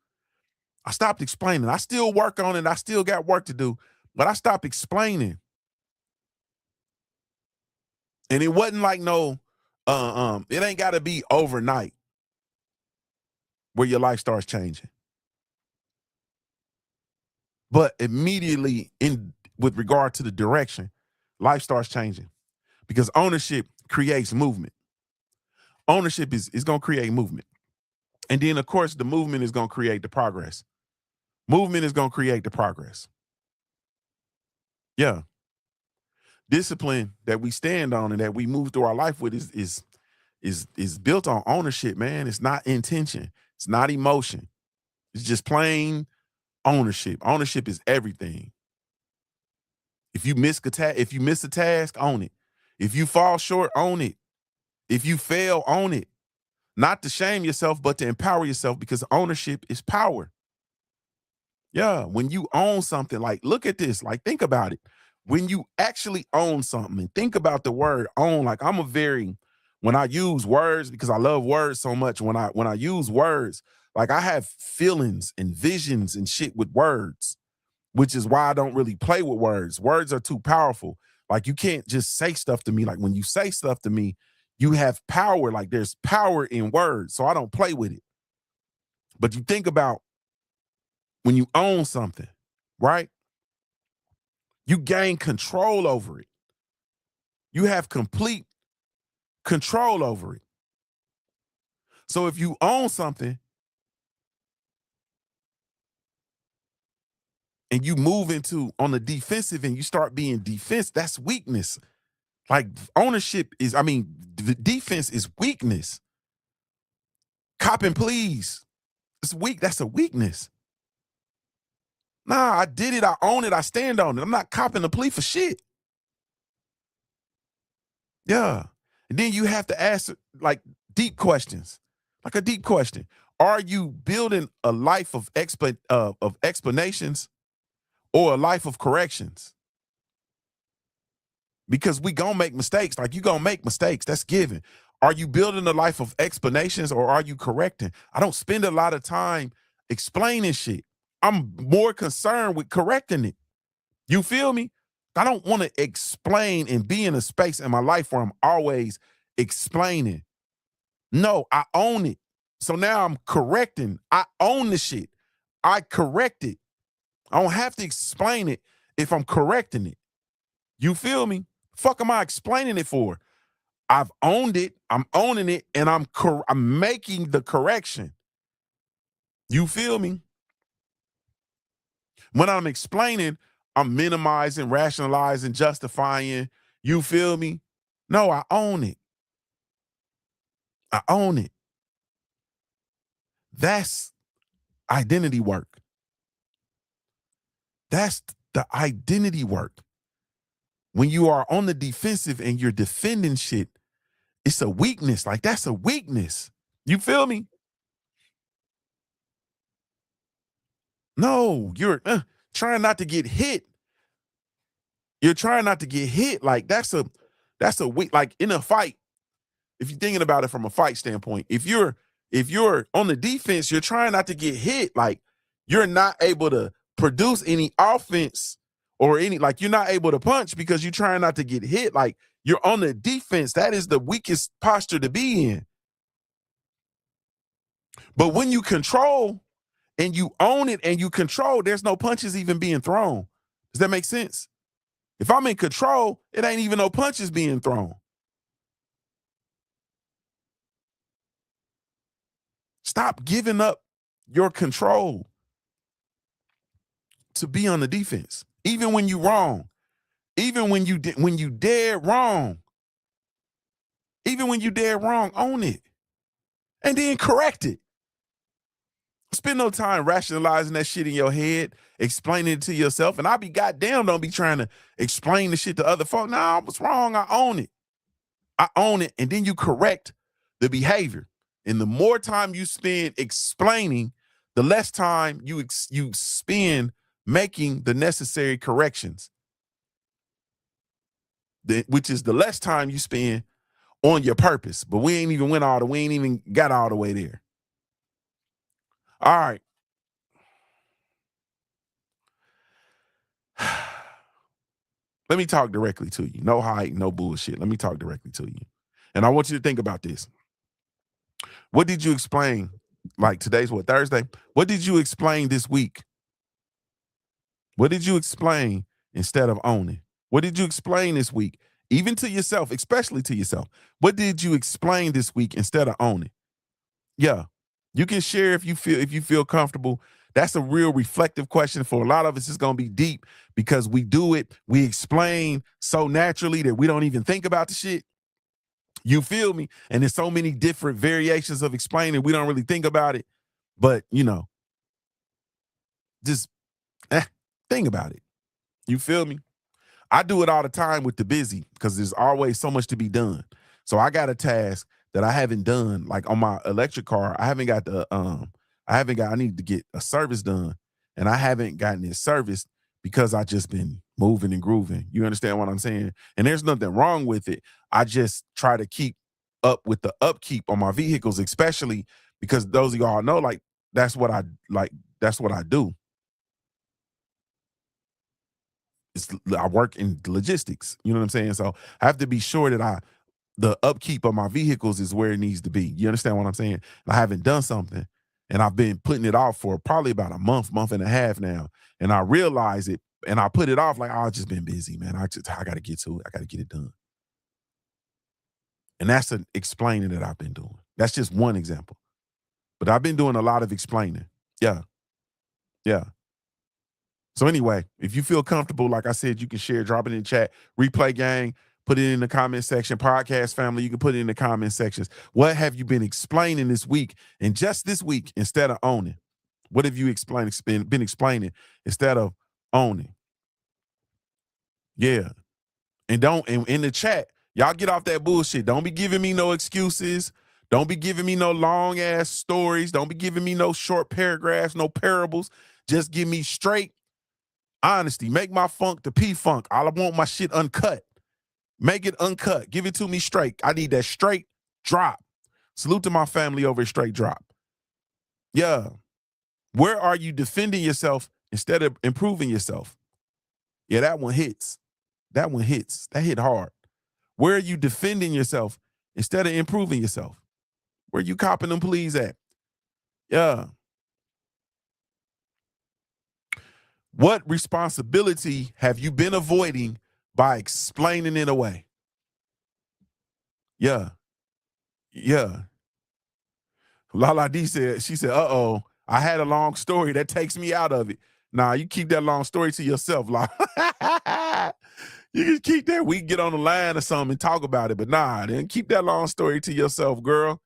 I stopped explaining. I still work on it. I still got work to do, but I stopped explaining. And it wasn't like it ain't got to be overnight where your life starts changing. But immediately with regard to the direction, life starts changing because ownership creates movement. Ownership is going to create movement. And then, of course, the movement is going to create the progress. Movement is going to create the progress. Yeah. Discipline that we stand on and that we move through our life with is built on ownership, man. It's not intention. It's not emotion. It's just plain ownership. Ownership is everything. If you miss a task, own it. If you fall short, own it. If you fail, own it. Not to shame yourself, but to empower yourself, because ownership is power. Yeah, when you own something, like, look at this, like, think about it. When you actually own something, and think about the word own, like, when I use words, because I love words so much, when I use words, like, I have feelings and visions and shit with words, which is why I don't really play with words. Words are too powerful. Like, you can't just say stuff to me. Like, when you say stuff to me, you have power. Like, there's power in words, so I don't play with it. But you think about when you own something, right? You gain control over it. You have complete control over it. So if you own something and you move into on the defensive and you start being defense, that's weakness. Like, ownership is, the defense is weakness. Cop and please. It's weak. That's a weakness. Nah, I did it. I own it. I stand on it. I'm not copping a plea for shit. Yeah. And then you have to ask, like, deep questions, like a deep question. Are you building a life of explanations or a life of corrections? Because we gonna make mistakes. Like, you gonna make mistakes. That's given. Are you building a life of explanations or are you correcting? I don't spend a lot of time explaining shit. I'm more concerned with correcting it. You feel me? I don't want to explain and be in a space in my life where I'm always explaining. No, I own it. So now I'm correcting. I own the shit. I correct it. I don't have to explain it if I'm correcting it. You feel me? Fuck am I explaining it for? I've owned it. I'm owning it, and I'm making the correction. You feel me? When I'm explaining, I'm minimizing, rationalizing, justifying. You feel me? No, I own it. I own it. That's identity work. That's the identity work. When you are on the defensive and you're defending shit, it's a weakness. Like, that's a weakness. You feel me? No, you're trying not to get hit. You're trying not to get hit. Like, that's a weak, like, in a fight. If you're thinking about it from a fight standpoint, if you're on the defense, you're trying not to get hit. Like, you're not able to produce any offense or like, you're not able to punch because you're trying not to get hit. Like, you're on the defense. That is the weakest posture to be in. But when you control and you own it and you control, there's no punches even being thrown. Does that make sense? If I'm in control, it ain't even no punches being thrown. Stop giving up your control to be on the defense. Even when you're wrong, Even when you dead wrong, own it. And then correct it. Spend no time rationalizing that shit in your head, explaining it to yourself. And I be goddamn, don't be trying to explain the shit to other folk. Nah, I was wrong. I own it. And then you correct the behavior. And the more time you spend explaining, the less time you spend making the necessary corrections. Which is the less time you spend on your purpose. But we ain't even got all the way there. All right. Let me talk directly to you. No hype, no bullshit. Let me talk directly to you. And I want you to think about this. What did you explain? Like today's what, Thursday? What did you explain this week? What did you explain instead of owning? What did you explain this week? Even to yourself, especially to yourself. What did you explain this week instead of owning? Yeah. You can share if you feel comfortable. That's a real reflective question. For a lot of us, it's going to be deep because we explain so naturally that we don't even think about the shit. You feel me? And there's so many different variations of explaining, we don't really think about it. But, just think about it. You feel me? I do it all the time with the busy because there's always so much to be done. So I got a task that I haven't done, like on my electric car. I need to get a service done, and I haven't gotten it serviced because I just been moving and grooving. You understand what I'm saying? And there's nothing wrong with it. I just try to keep up with the upkeep on my vehicles, especially because those of y'all know, like, that's what I do. I work in logistics. You know what I'm saying? So I have to be sure that the upkeep of my vehicles is where it needs to be. You understand what I'm saying? And I haven't done something, and I've been putting it off for probably about a month and a half now. And I realize it, and I put it off like, I've just been busy, man. I got to get to it. I got to get it done. And that's an explaining that I've been doing. That's just one example. But I've been doing a lot of explaining. Yeah. Yeah. So anyway, if you feel comfortable, like I said, you can share, drop it in the chat, replay gang, put it in the comment section, podcast family, you can put it in the comment sections. What have you been explaining this week, and just this week, instead of owning? What have you been explaining instead of owning? Yeah. And in the chat, y'all get off that bullshit. Don't be giving me no excuses. Don't be giving me no long ass stories. Don't be giving me no short paragraphs, no parables. Just give me straight honesty. Make my funk the P-funk. I want my shit uncut. Make it uncut. Give it to me straight. I need that straight drop. Salute to my family over at Straight Drop. Yeah. Where are you defending yourself instead of improving yourself? Yeah, that one hits. That one hits. That hit hard. Where are you defending yourself instead of improving yourself? Where you copping them pleas at? Yeah. What responsibility have you been avoiding by explaining it away? Yeah. Yeah. Lala D said, uh-oh, I had a long story that takes me out of it. Nah, you keep that long story to yourself, Lala. You can keep that. We can get on the line or something and talk about it, but nah, then keep that long story to yourself, girl.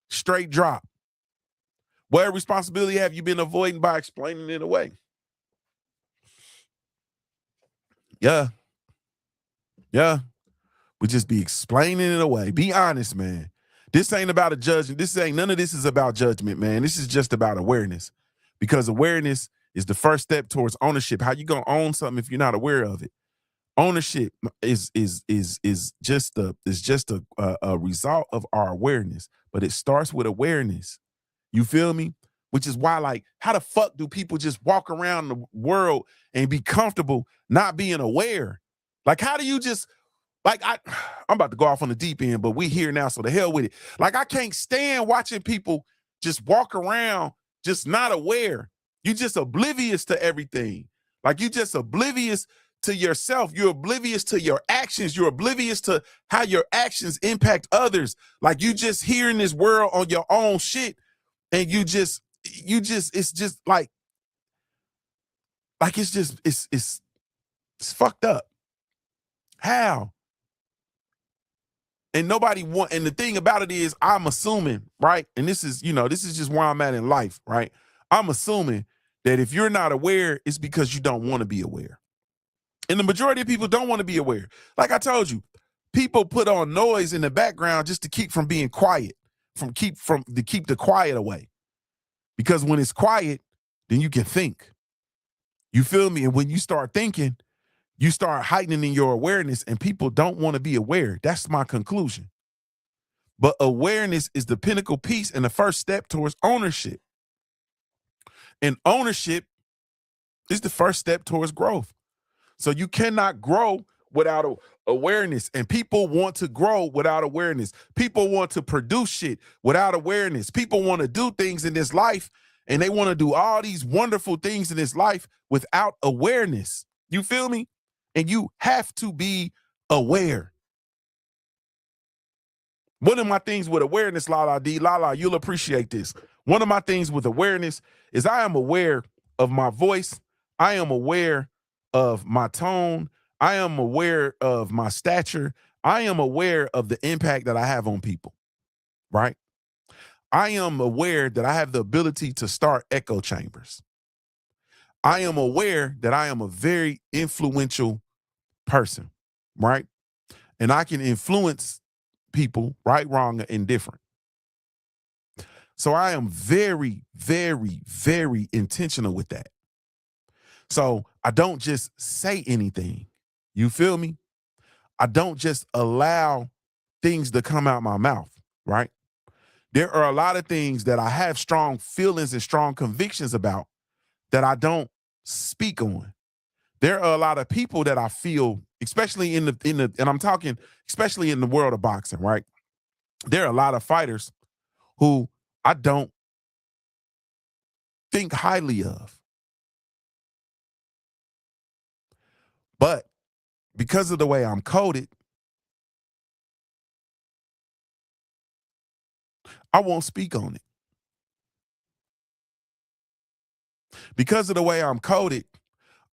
Straight drop. What responsibility have you been avoiding by explaining it away? Yeah. Yeah. We just be explaining it away. Be honest, man. This ain't about a judgment. None of this is about judgment, man. This is just about awareness. Because awareness is the first step towards ownership. How you gonna own something if you're not aware of it? Ownership is just a result of our awareness, but it starts with awareness. You feel me? Which is why, like, how the fuck do people just walk around the world and be comfortable not being aware? Like, how do you just, like, I'm about to go off on the deep end, but we here now, so the hell with it. Like, I can't stand watching people just walk around just not aware. You just oblivious to everything. Like, you just oblivious to yourself. You're oblivious to your actions. You're oblivious to how your actions impact others. Like, you just here in this world on your own shit, and it's just it's fucked up. How? And nobody want, and the thing about it is, I'm assuming, right? And this is, this is just where I'm at in life, right? I'm assuming that if you're not aware, it's because you don't want to be aware. And the majority of people don't want to be aware. Like I told you, people put on noise in the background just to keep from being quiet, to keep the quiet away. Because when it's quiet, then you can think. You feel me? And when you start thinking, you start heightening your awareness, and people don't want to be aware. That's my conclusion. But awareness is the pinnacle piece and the first step towards ownership. And ownership is the first step towards growth. So you cannot grow without awareness. And people want to grow without awareness. People want to produce shit without awareness. People want to do things in this life, and they want to do all these wonderful things in this life without awareness. You feel me? And you have to be aware. One of my things with awareness, Lala D, Lala, you'll appreciate this. One of my things with awareness is I am aware of my voice. I am aware of my tone. I am aware of my stature. I am aware of the impact that I have on people, right? I am aware that I have the ability to start echo chambers. I am aware that I am a very influential person, right? And I can influence people, right, wrong, or indifferent. So I am very, very, very intentional with that. So I don't just say anything. You feel me? I don't just allow things to come out my mouth, right? There are a lot of things that I have strong feelings and strong convictions about that I don't speak on. There are a lot of people that I feel, especially in the, and I'm talking especially in the world of boxing, right? There are a lot of fighters who I don't think highly of. But because of the way I'm coded, I won't speak on it. Because of the way I'm coded,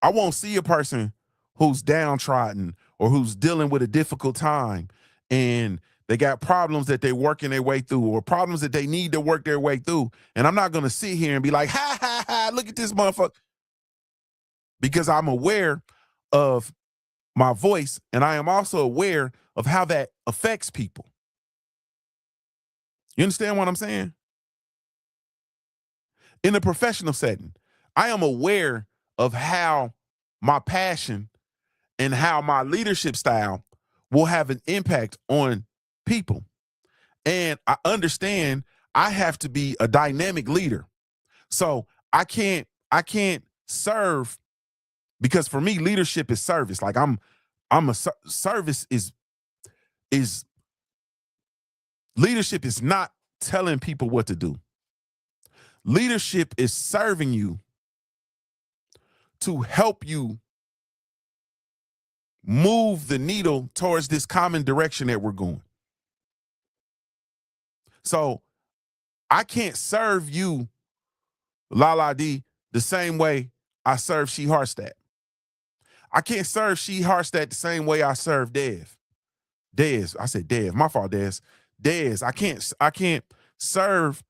I won't see a person who's downtrodden or who's dealing with a difficult time and they got problems that they're working their way through or problems that they need to work their way through. And I'm not going to sit here and be like, ha, ha, ha, look at this motherfucker. Because I'm aware of my voice, and I am also aware of how that affects people. You understand what I'm saying? In a professional setting, I am aware of how my passion and how my leadership style will have an impact on people. And I understand I have to be a dynamic leader. So I can't serve, because for me, leadership is service. Like service is leadership is not telling people what to do. Leadership is serving you to help you move the needle towards this common direction that we're going. So I can't serve you, Lala D, the same way I serve She Hartstat. I can't serve She Hartstat the same way I serve Dev. Dez, I said Dev, my fault, Dez. Dez, I can't serve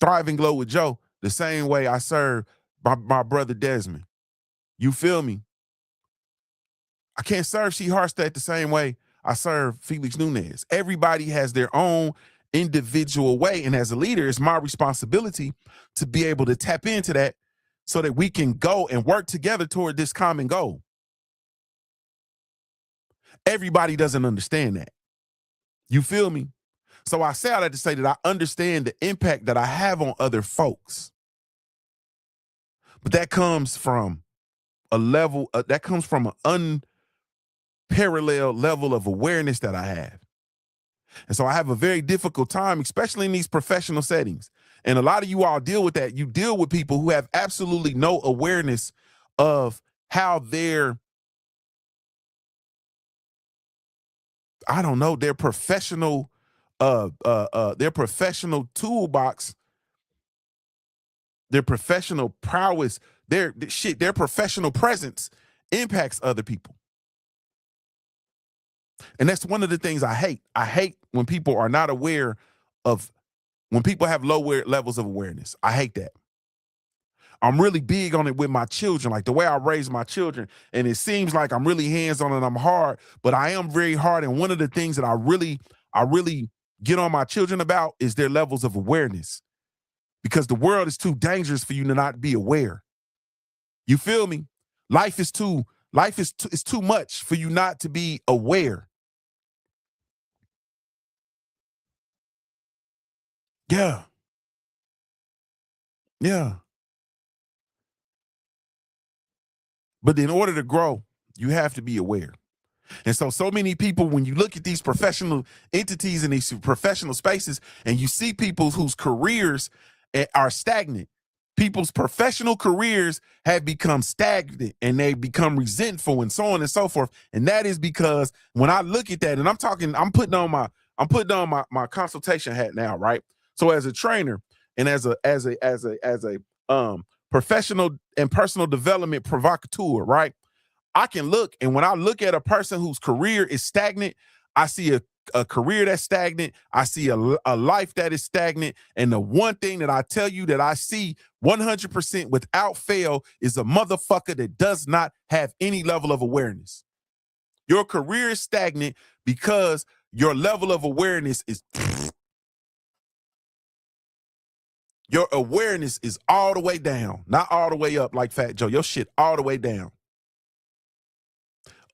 Thriving Glow with Joe the same way I serve my brother Desmond. You feel me? I can't serve She Hartstat the same way I serve Felix Nunez. Everybody has their own individual way, and as a leader, it's my responsibility to be able to tap into that so that we can go and work together toward this common goal. Everybody doesn't understand that. You feel me? So I say all that to say that I understand the impact that I have on other folks. But that comes from a level, that comes from an unparalleled level of awareness that I have. And so I have a very difficult time, especially in these professional settings. And a lot of you all deal with that. You deal with people who have absolutely no awareness of how their professional toolbox, their professional prowess, their professional presence impacts other people. And that's one of the things I hate. I hate when people are not aware of, when people have low levels of awareness. I hate that. I'm really big on it with my children, like the way I raise my children. And it seems like I'm really hands-on and I'm hard, but I am very hard. And one of the things that I really get on my children about is their levels of awareness. Because the world is too dangerous for you to not be aware. You feel me? Life is too much for you not to be aware. Yeah. Yeah. But in order to grow, you have to be aware. And so many people, when you look at these professional entities in these professional spaces, and you see people whose careers are stagnant, people's professional careers have become stagnant and they become resentful and so on and so forth. And that is because when I look at that, and I'm putting on my consultation hat now, right? So as a trainer and as a professional and personal development provocateur, right? I can look, and when I look at a person whose career is stagnant, I see a career that's stagnant. I see a life that is stagnant. And the one thing that I tell you that I see 100% without fail is a motherfucker that does not have any level of awareness. Your career is stagnant because your level of awareness is your awareness is all the way down, not all the way up like Fat Joe. Your shit all the way down.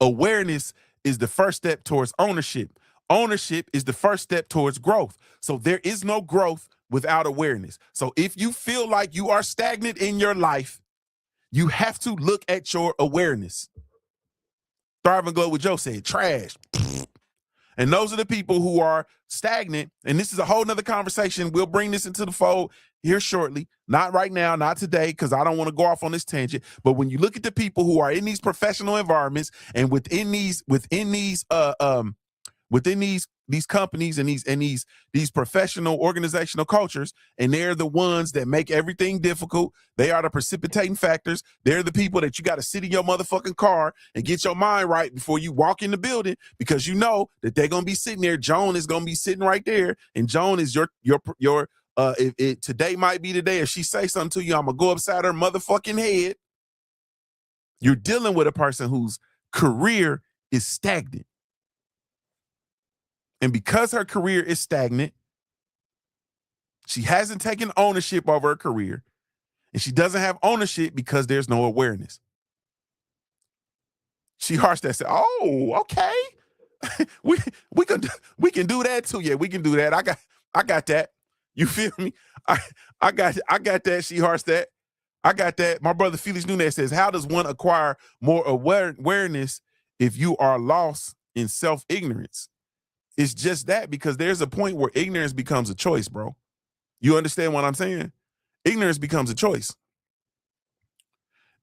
Awareness is the first step towards ownership. Ownership is the first step towards growth. So there is no growth without awareness. So if you feel like you are stagnant in your life, you have to look at your awareness. Thrive and Glow with Joe said, trash. And those are the people who are stagnant. And this is a whole nother conversation. We'll bring this into the fold here shortly. Not right now, not today, because I don't want to go off on this tangent. But when you look at the people who are in these professional environments and within these companies and these professional organizational cultures, and they're the ones that make everything difficult. They are the precipitating factors. They're the people that you got to sit in your motherfucking car and get your mind right before you walk in the building, because you know that they're gonna be sitting there. Joan is gonna be sitting right there, and Joan is your if today might be the day if she say something to you, I'm gonna go upside her motherfucking head. You're dealing with a person whose career is stagnant. And because her career is stagnant, she hasn't taken ownership over her career, and she doesn't have ownership because there's no awareness. She harshed that, said, "Oh, okay, we can do that too. Yeah, we can do that. I got that. You feel me? I got that." She harshed that. I got that. My brother Felix Nunez says, "How does one acquire more awareness if you are lost in self-ignorance?" It's just that, because there's a point where ignorance becomes a choice, bro. You understand what I'm saying? Ignorance becomes a choice.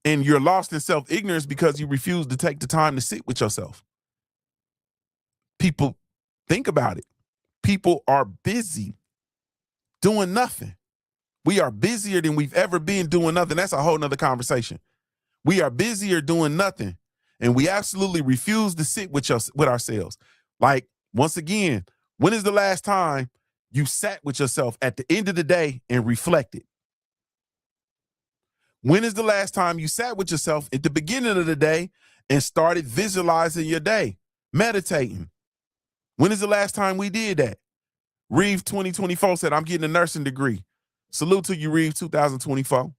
And you're lost in self-ignorance because you refuse to take the time to sit with yourself. People, think about it. People are busy doing nothing. We are busier than we've ever been doing nothing. That's a whole nother conversation. We are busier doing nothing. And we absolutely refuse to sit with ourselves. Like, once again, when is the last time you sat with yourself at the end of the day and reflected? When is the last time you sat with yourself at the beginning of the day and started visualizing your day, meditating? When is the last time we did that? Reeve 2024 said, "I'm getting a nursing degree." Salute to you, Reeve 2024.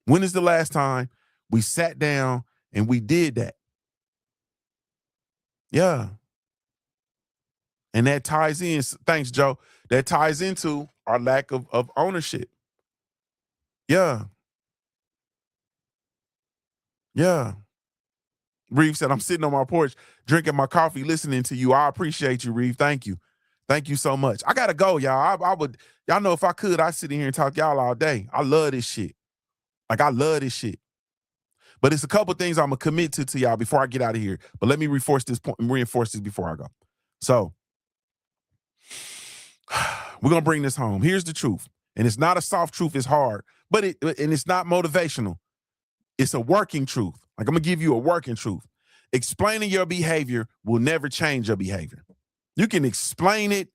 When is the last time we sat down and we did that? Yeah. And that ties in, thanks, Joe, that ties into our lack of ownership. Yeah. Yeah. Reeve said, "I'm sitting on my porch, drinking my coffee, listening to you." I appreciate you, Reeve. Thank you. Thank you so much. I gotta go, y'all. Y'all know if I could, I'd sit in here and talk y'all all day. I love this shit. Like, I love this shit. But it's a couple things I'm gonna commit to y'all before I get out of here. But let me reinforce this before I go. So we're gonna bring this home. Here's the truth. And it's not a soft truth, it's hard, but it's not motivational. It's a working truth. Like, I'm gonna give you a working truth. Explaining your behavior will never change your behavior. You can explain it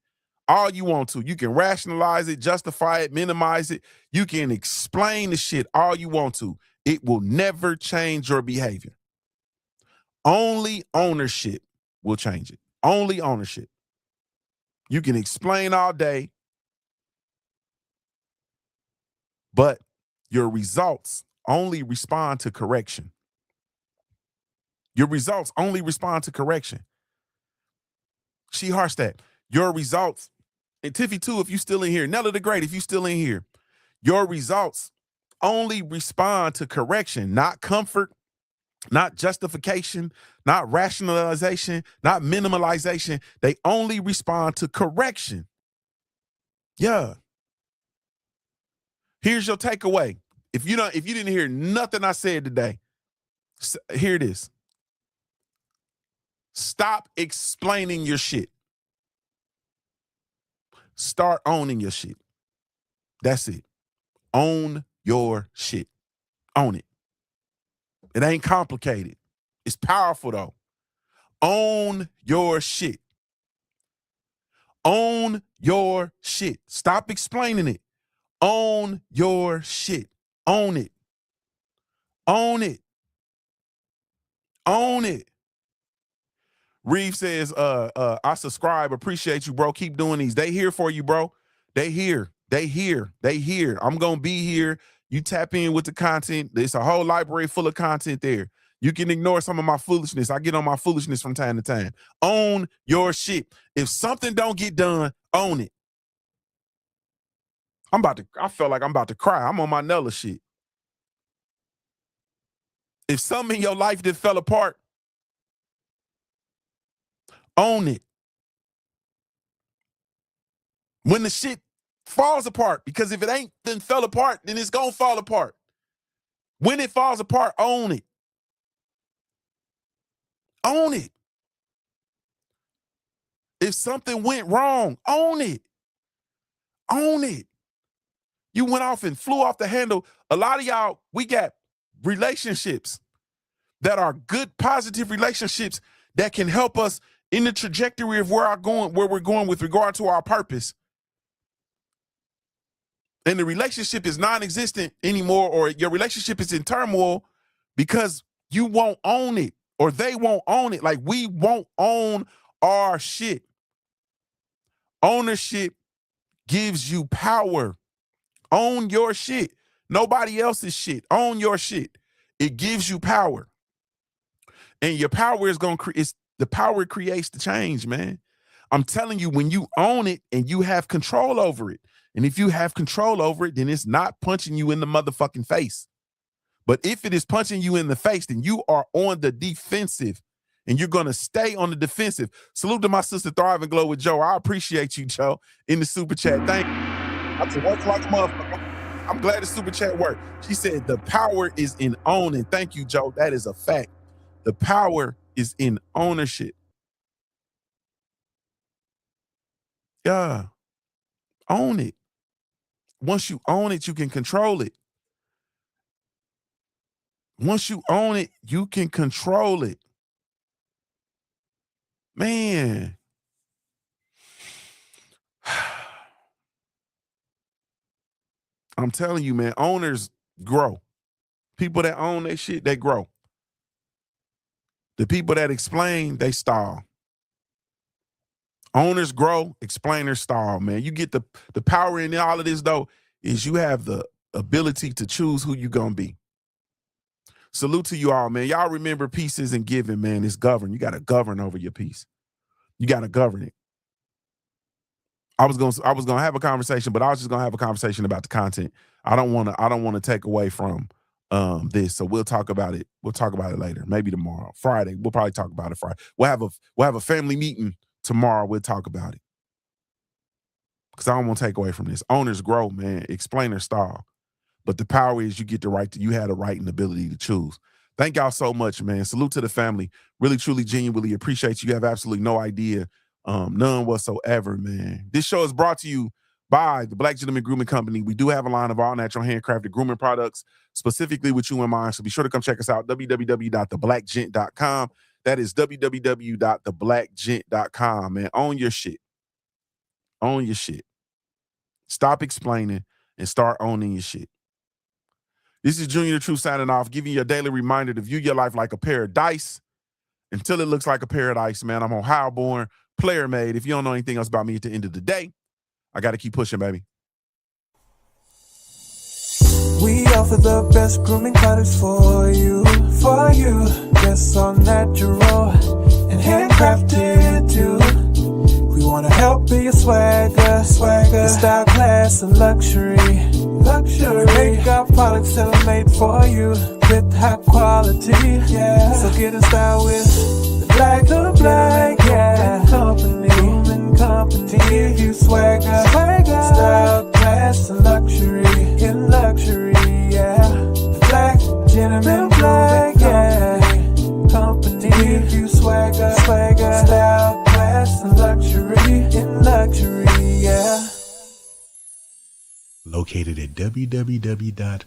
all you want to. You can rationalize it, justify it, minimize it. You can explain the shit all you want to. It will never change your behavior. Only ownership will change it. Only ownership. You can explain all day, but your results only respond to correction. Your results only respond to correction. She harshed that. Your results, and Tiffy too, if you still in here, Nella the Great, if you still in here, your results only respond to correction, not comfort, not justification, not rationalization, not minimalization. They only respond to correction. Yeah. Here's your takeaway. If you didn't hear nothing I said today, here it is. Stop explaining your shit. Start owning your shit. That's it. Own your shit. Own it. It ain't complicated. It's powerful though. Own your shit. Own your shit. Stop explaining it. Own your shit. Own it. Own it. Own it. Reeve says, I subscribe. Appreciate you, bro. Keep doing these. They here for you, bro. They here. They here. They here. I'm going to be here. You tap in with the content. There's a whole library full of content there. You can ignore some of my foolishness. I get on my foolishness from time to time. Own your shit. If something don't get done, own it. I feel like I'm about to cry. I'm on my Nella shit. If something in your life that fell apart, own it. When the shit falls apart, because if it ain't then fell apart, then it's gonna fall apart. When it falls apart, own it. Own it. If something went wrong, own it. Own it. You went off and flew off the handle. A lot of y'all, we got relationships that are good, positive relationships that can help us in the trajectory of where we're going with regard to our purpose. And the relationship is non-existent anymore, or your relationship is in turmoil because you won't own it, or they won't own it. Like, we won't own our shit. Ownership gives you power. Own your shit. Nobody else's shit. Own your shit. It gives you power. And your power is going to create, the power creates the change, man. I'm telling you, when you own it and you have control over it, and if you have control over it, then it's not punching you in the motherfucking face. But if it is punching you in the face, then you are on the defensive, and you're going to stay on the defensive. Salute to my sister, Thrive and Glow with Joe. I appreciate you, Joe, in the super chat. Thank you. I'm to work like a motherfucker. I'm glad the super chat worked. She said the power is in owning. Thank you, Joe. That is a fact. The power is in ownership. Yeah. Own it. Once you own it, you can control it. Once you own it, you can control it. Man. I'm telling you, man, owners grow. People that own their shit, they grow. The people that explain, they stall. Owners grow, explainers stall, man. You get the power in all of this, though, is you have the ability to choose who you're going to be. Salute to you all, man. Y'all remember peace isn't given, man. It's governed. You got to govern over your peace. You got to govern it. I was gonna have a conversation, but I was just gonna have a conversation about the content. I don't want to take away from this. So we'll talk about it. We'll talk about it later. Maybe tomorrow. Friday. We'll probably talk about it Friday. We'll have a family meeting tomorrow. We'll talk about it. Because I don't want to take away from this. Owners grow, man. Explainers stall. But the power is you had the right and ability to choose. Thank y'all so much, man. Salute to the family. Really, truly, genuinely appreciate you. You have absolutely no idea. None whatsoever, man. This show is brought to you by the Black Gentleman Grooming Company. We do have a line of all natural handcrafted grooming products specifically with you in mind. So be sure to come check us out, www.theblackgent.com. That is www.theblackgent.com, man. Own your shit. Own your shit. Stop explaining and start owning your shit. This is Junior the Truth signing off, giving you a daily reminder to view your life like a pair of dice until it looks like a paradise, man. I'm Ohio born, player made. If you don't know anything else about me at the end of the day, I got to keep pushing, baby. We offer the best grooming products for you. Yes, all natural and handcrafted too. We wanna help be your swagger, your style, class, and luxury. We make our products tailor-made for you with high quality. Yeah, so get in style with the Black, yeah. Grooming company, to give you swagger, style, class, and luxury. In luxury, yeah. The Black Gentleman Black, yeah. Company, to give you swagger, style, class, and luxury. In luxury, yeah. Located at www.theblack